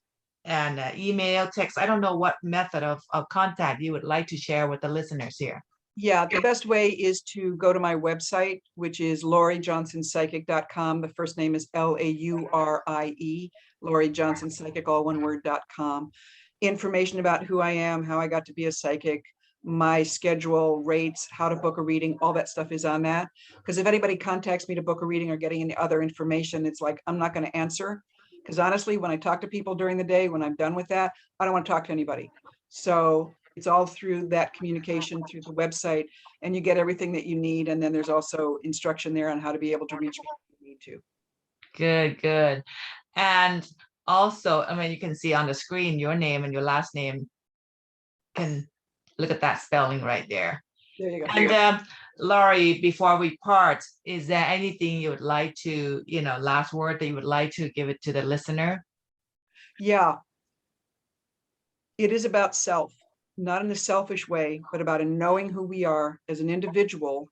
and email, text. I don't know what method of contact you would like to share with the listeners here. Yeah, the best way is to go to my website, which is lauriejohnsonpsychic.com. The first name is Laurie, Laurie Johnson Psychic, all one word.com. Information about who I am, how I got to be a psychic, my schedule, rates, how to book a reading, all that stuff is on that. Because if anybody contacts me to book a reading or getting any other information, it's like, I'm not going to answer. Because honestly, when I talk to people during the day, when I'm done with that, I don't want to talk to anybody. So it's all through that communication through the website, and you get everything that you need. And then there's also instruction there on how to be able to reach me if you need to. Good, good. And also, I mean, you can see on the screen your name and your last name. Can look at that spelling right there. There you go. And Laurie, before we part, is there anything you would like to, last word that you would like to give it to the listener? Yeah. It is about self, not in a selfish way, but about knowing who we are as an individual.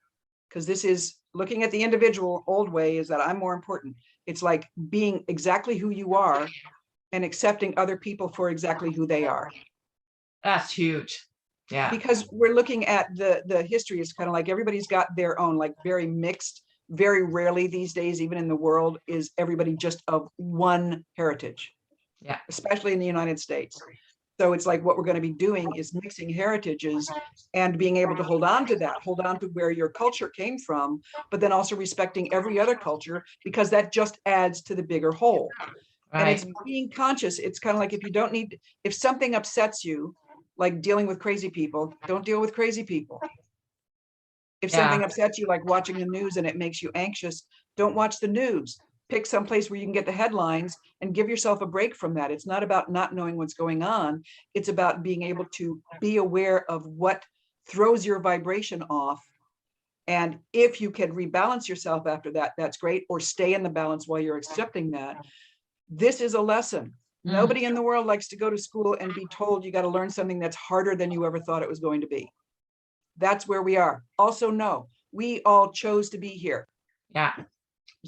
Because this is looking at the individual old way is that I'm more important. It's like being exactly who you are and accepting other people for exactly who they are. That's huge. Yeah. Because we're looking at the history is kind of like everybody's got their own, like very mixed. Very rarely these days, even in the world, is everybody just of one heritage. Yeah. Especially in the United States. So it's like what we're going to be doing is mixing heritages and being able to hold on to that, hold on to where your culture came from, but then also respecting every other culture, because that just adds to the bigger whole. Right. And it's being conscious. It's kind of like if something upsets you, like dealing with crazy people, don't deal with crazy people. If something upsets you, like watching the news and it makes you anxious, don't watch the news. Pick some place where you can get the headlines and give yourself a break from that. It's not about not knowing what's going on. It's about being able to be aware of what throws your vibration off. And if you can rebalance yourself after that, that's great, or stay in the balance while you're accepting that. This is a lesson. Nobody in the world likes to go to school and be told you got to learn something that's harder than you ever thought it was going to be. That's where we are. Also, no, we all chose to be here. Yeah.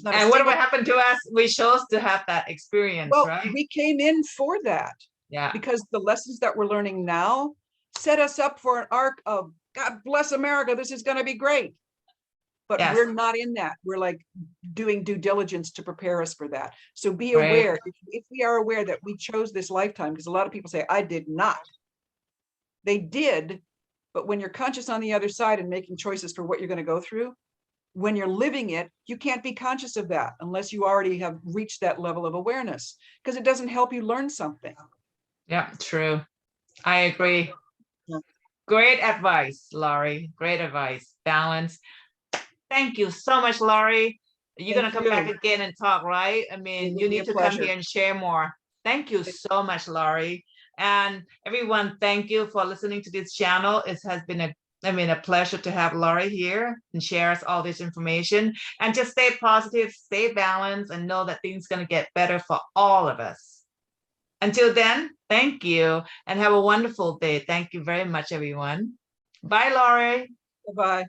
And what happened to us? We chose to have that experience, right? We came in for that. Yeah. Because the lessons that we're learning now set us up for an arc of God bless America. This is going to be great. But we're not in that. We're like doing due diligence to prepare us for that. So be aware. If we are aware that we chose this lifetime, because a lot of people say, I did not. They did. But when you're conscious on the other side and making choices for what you're going to go through, when you're living it, you can't be conscious of that unless you already have reached that level of awareness, because it doesn't help you learn something. Yeah, true. I agree. Yeah. Great advice, Laurie. Great advice. Balance. Thank you so much, Laurie. You're going to come back again and talk, right? I mean, you need to come here and share more. Thank you so much, Laurie. And everyone, thank you for listening to this channel. It has been a pleasure to have Laurie here and share us all this information. And just stay positive, stay balanced, and know that things are going to get better for all of us. Until then, thank you and have a wonderful day. Thank you very much, everyone. Bye, Laurie. Bye-bye.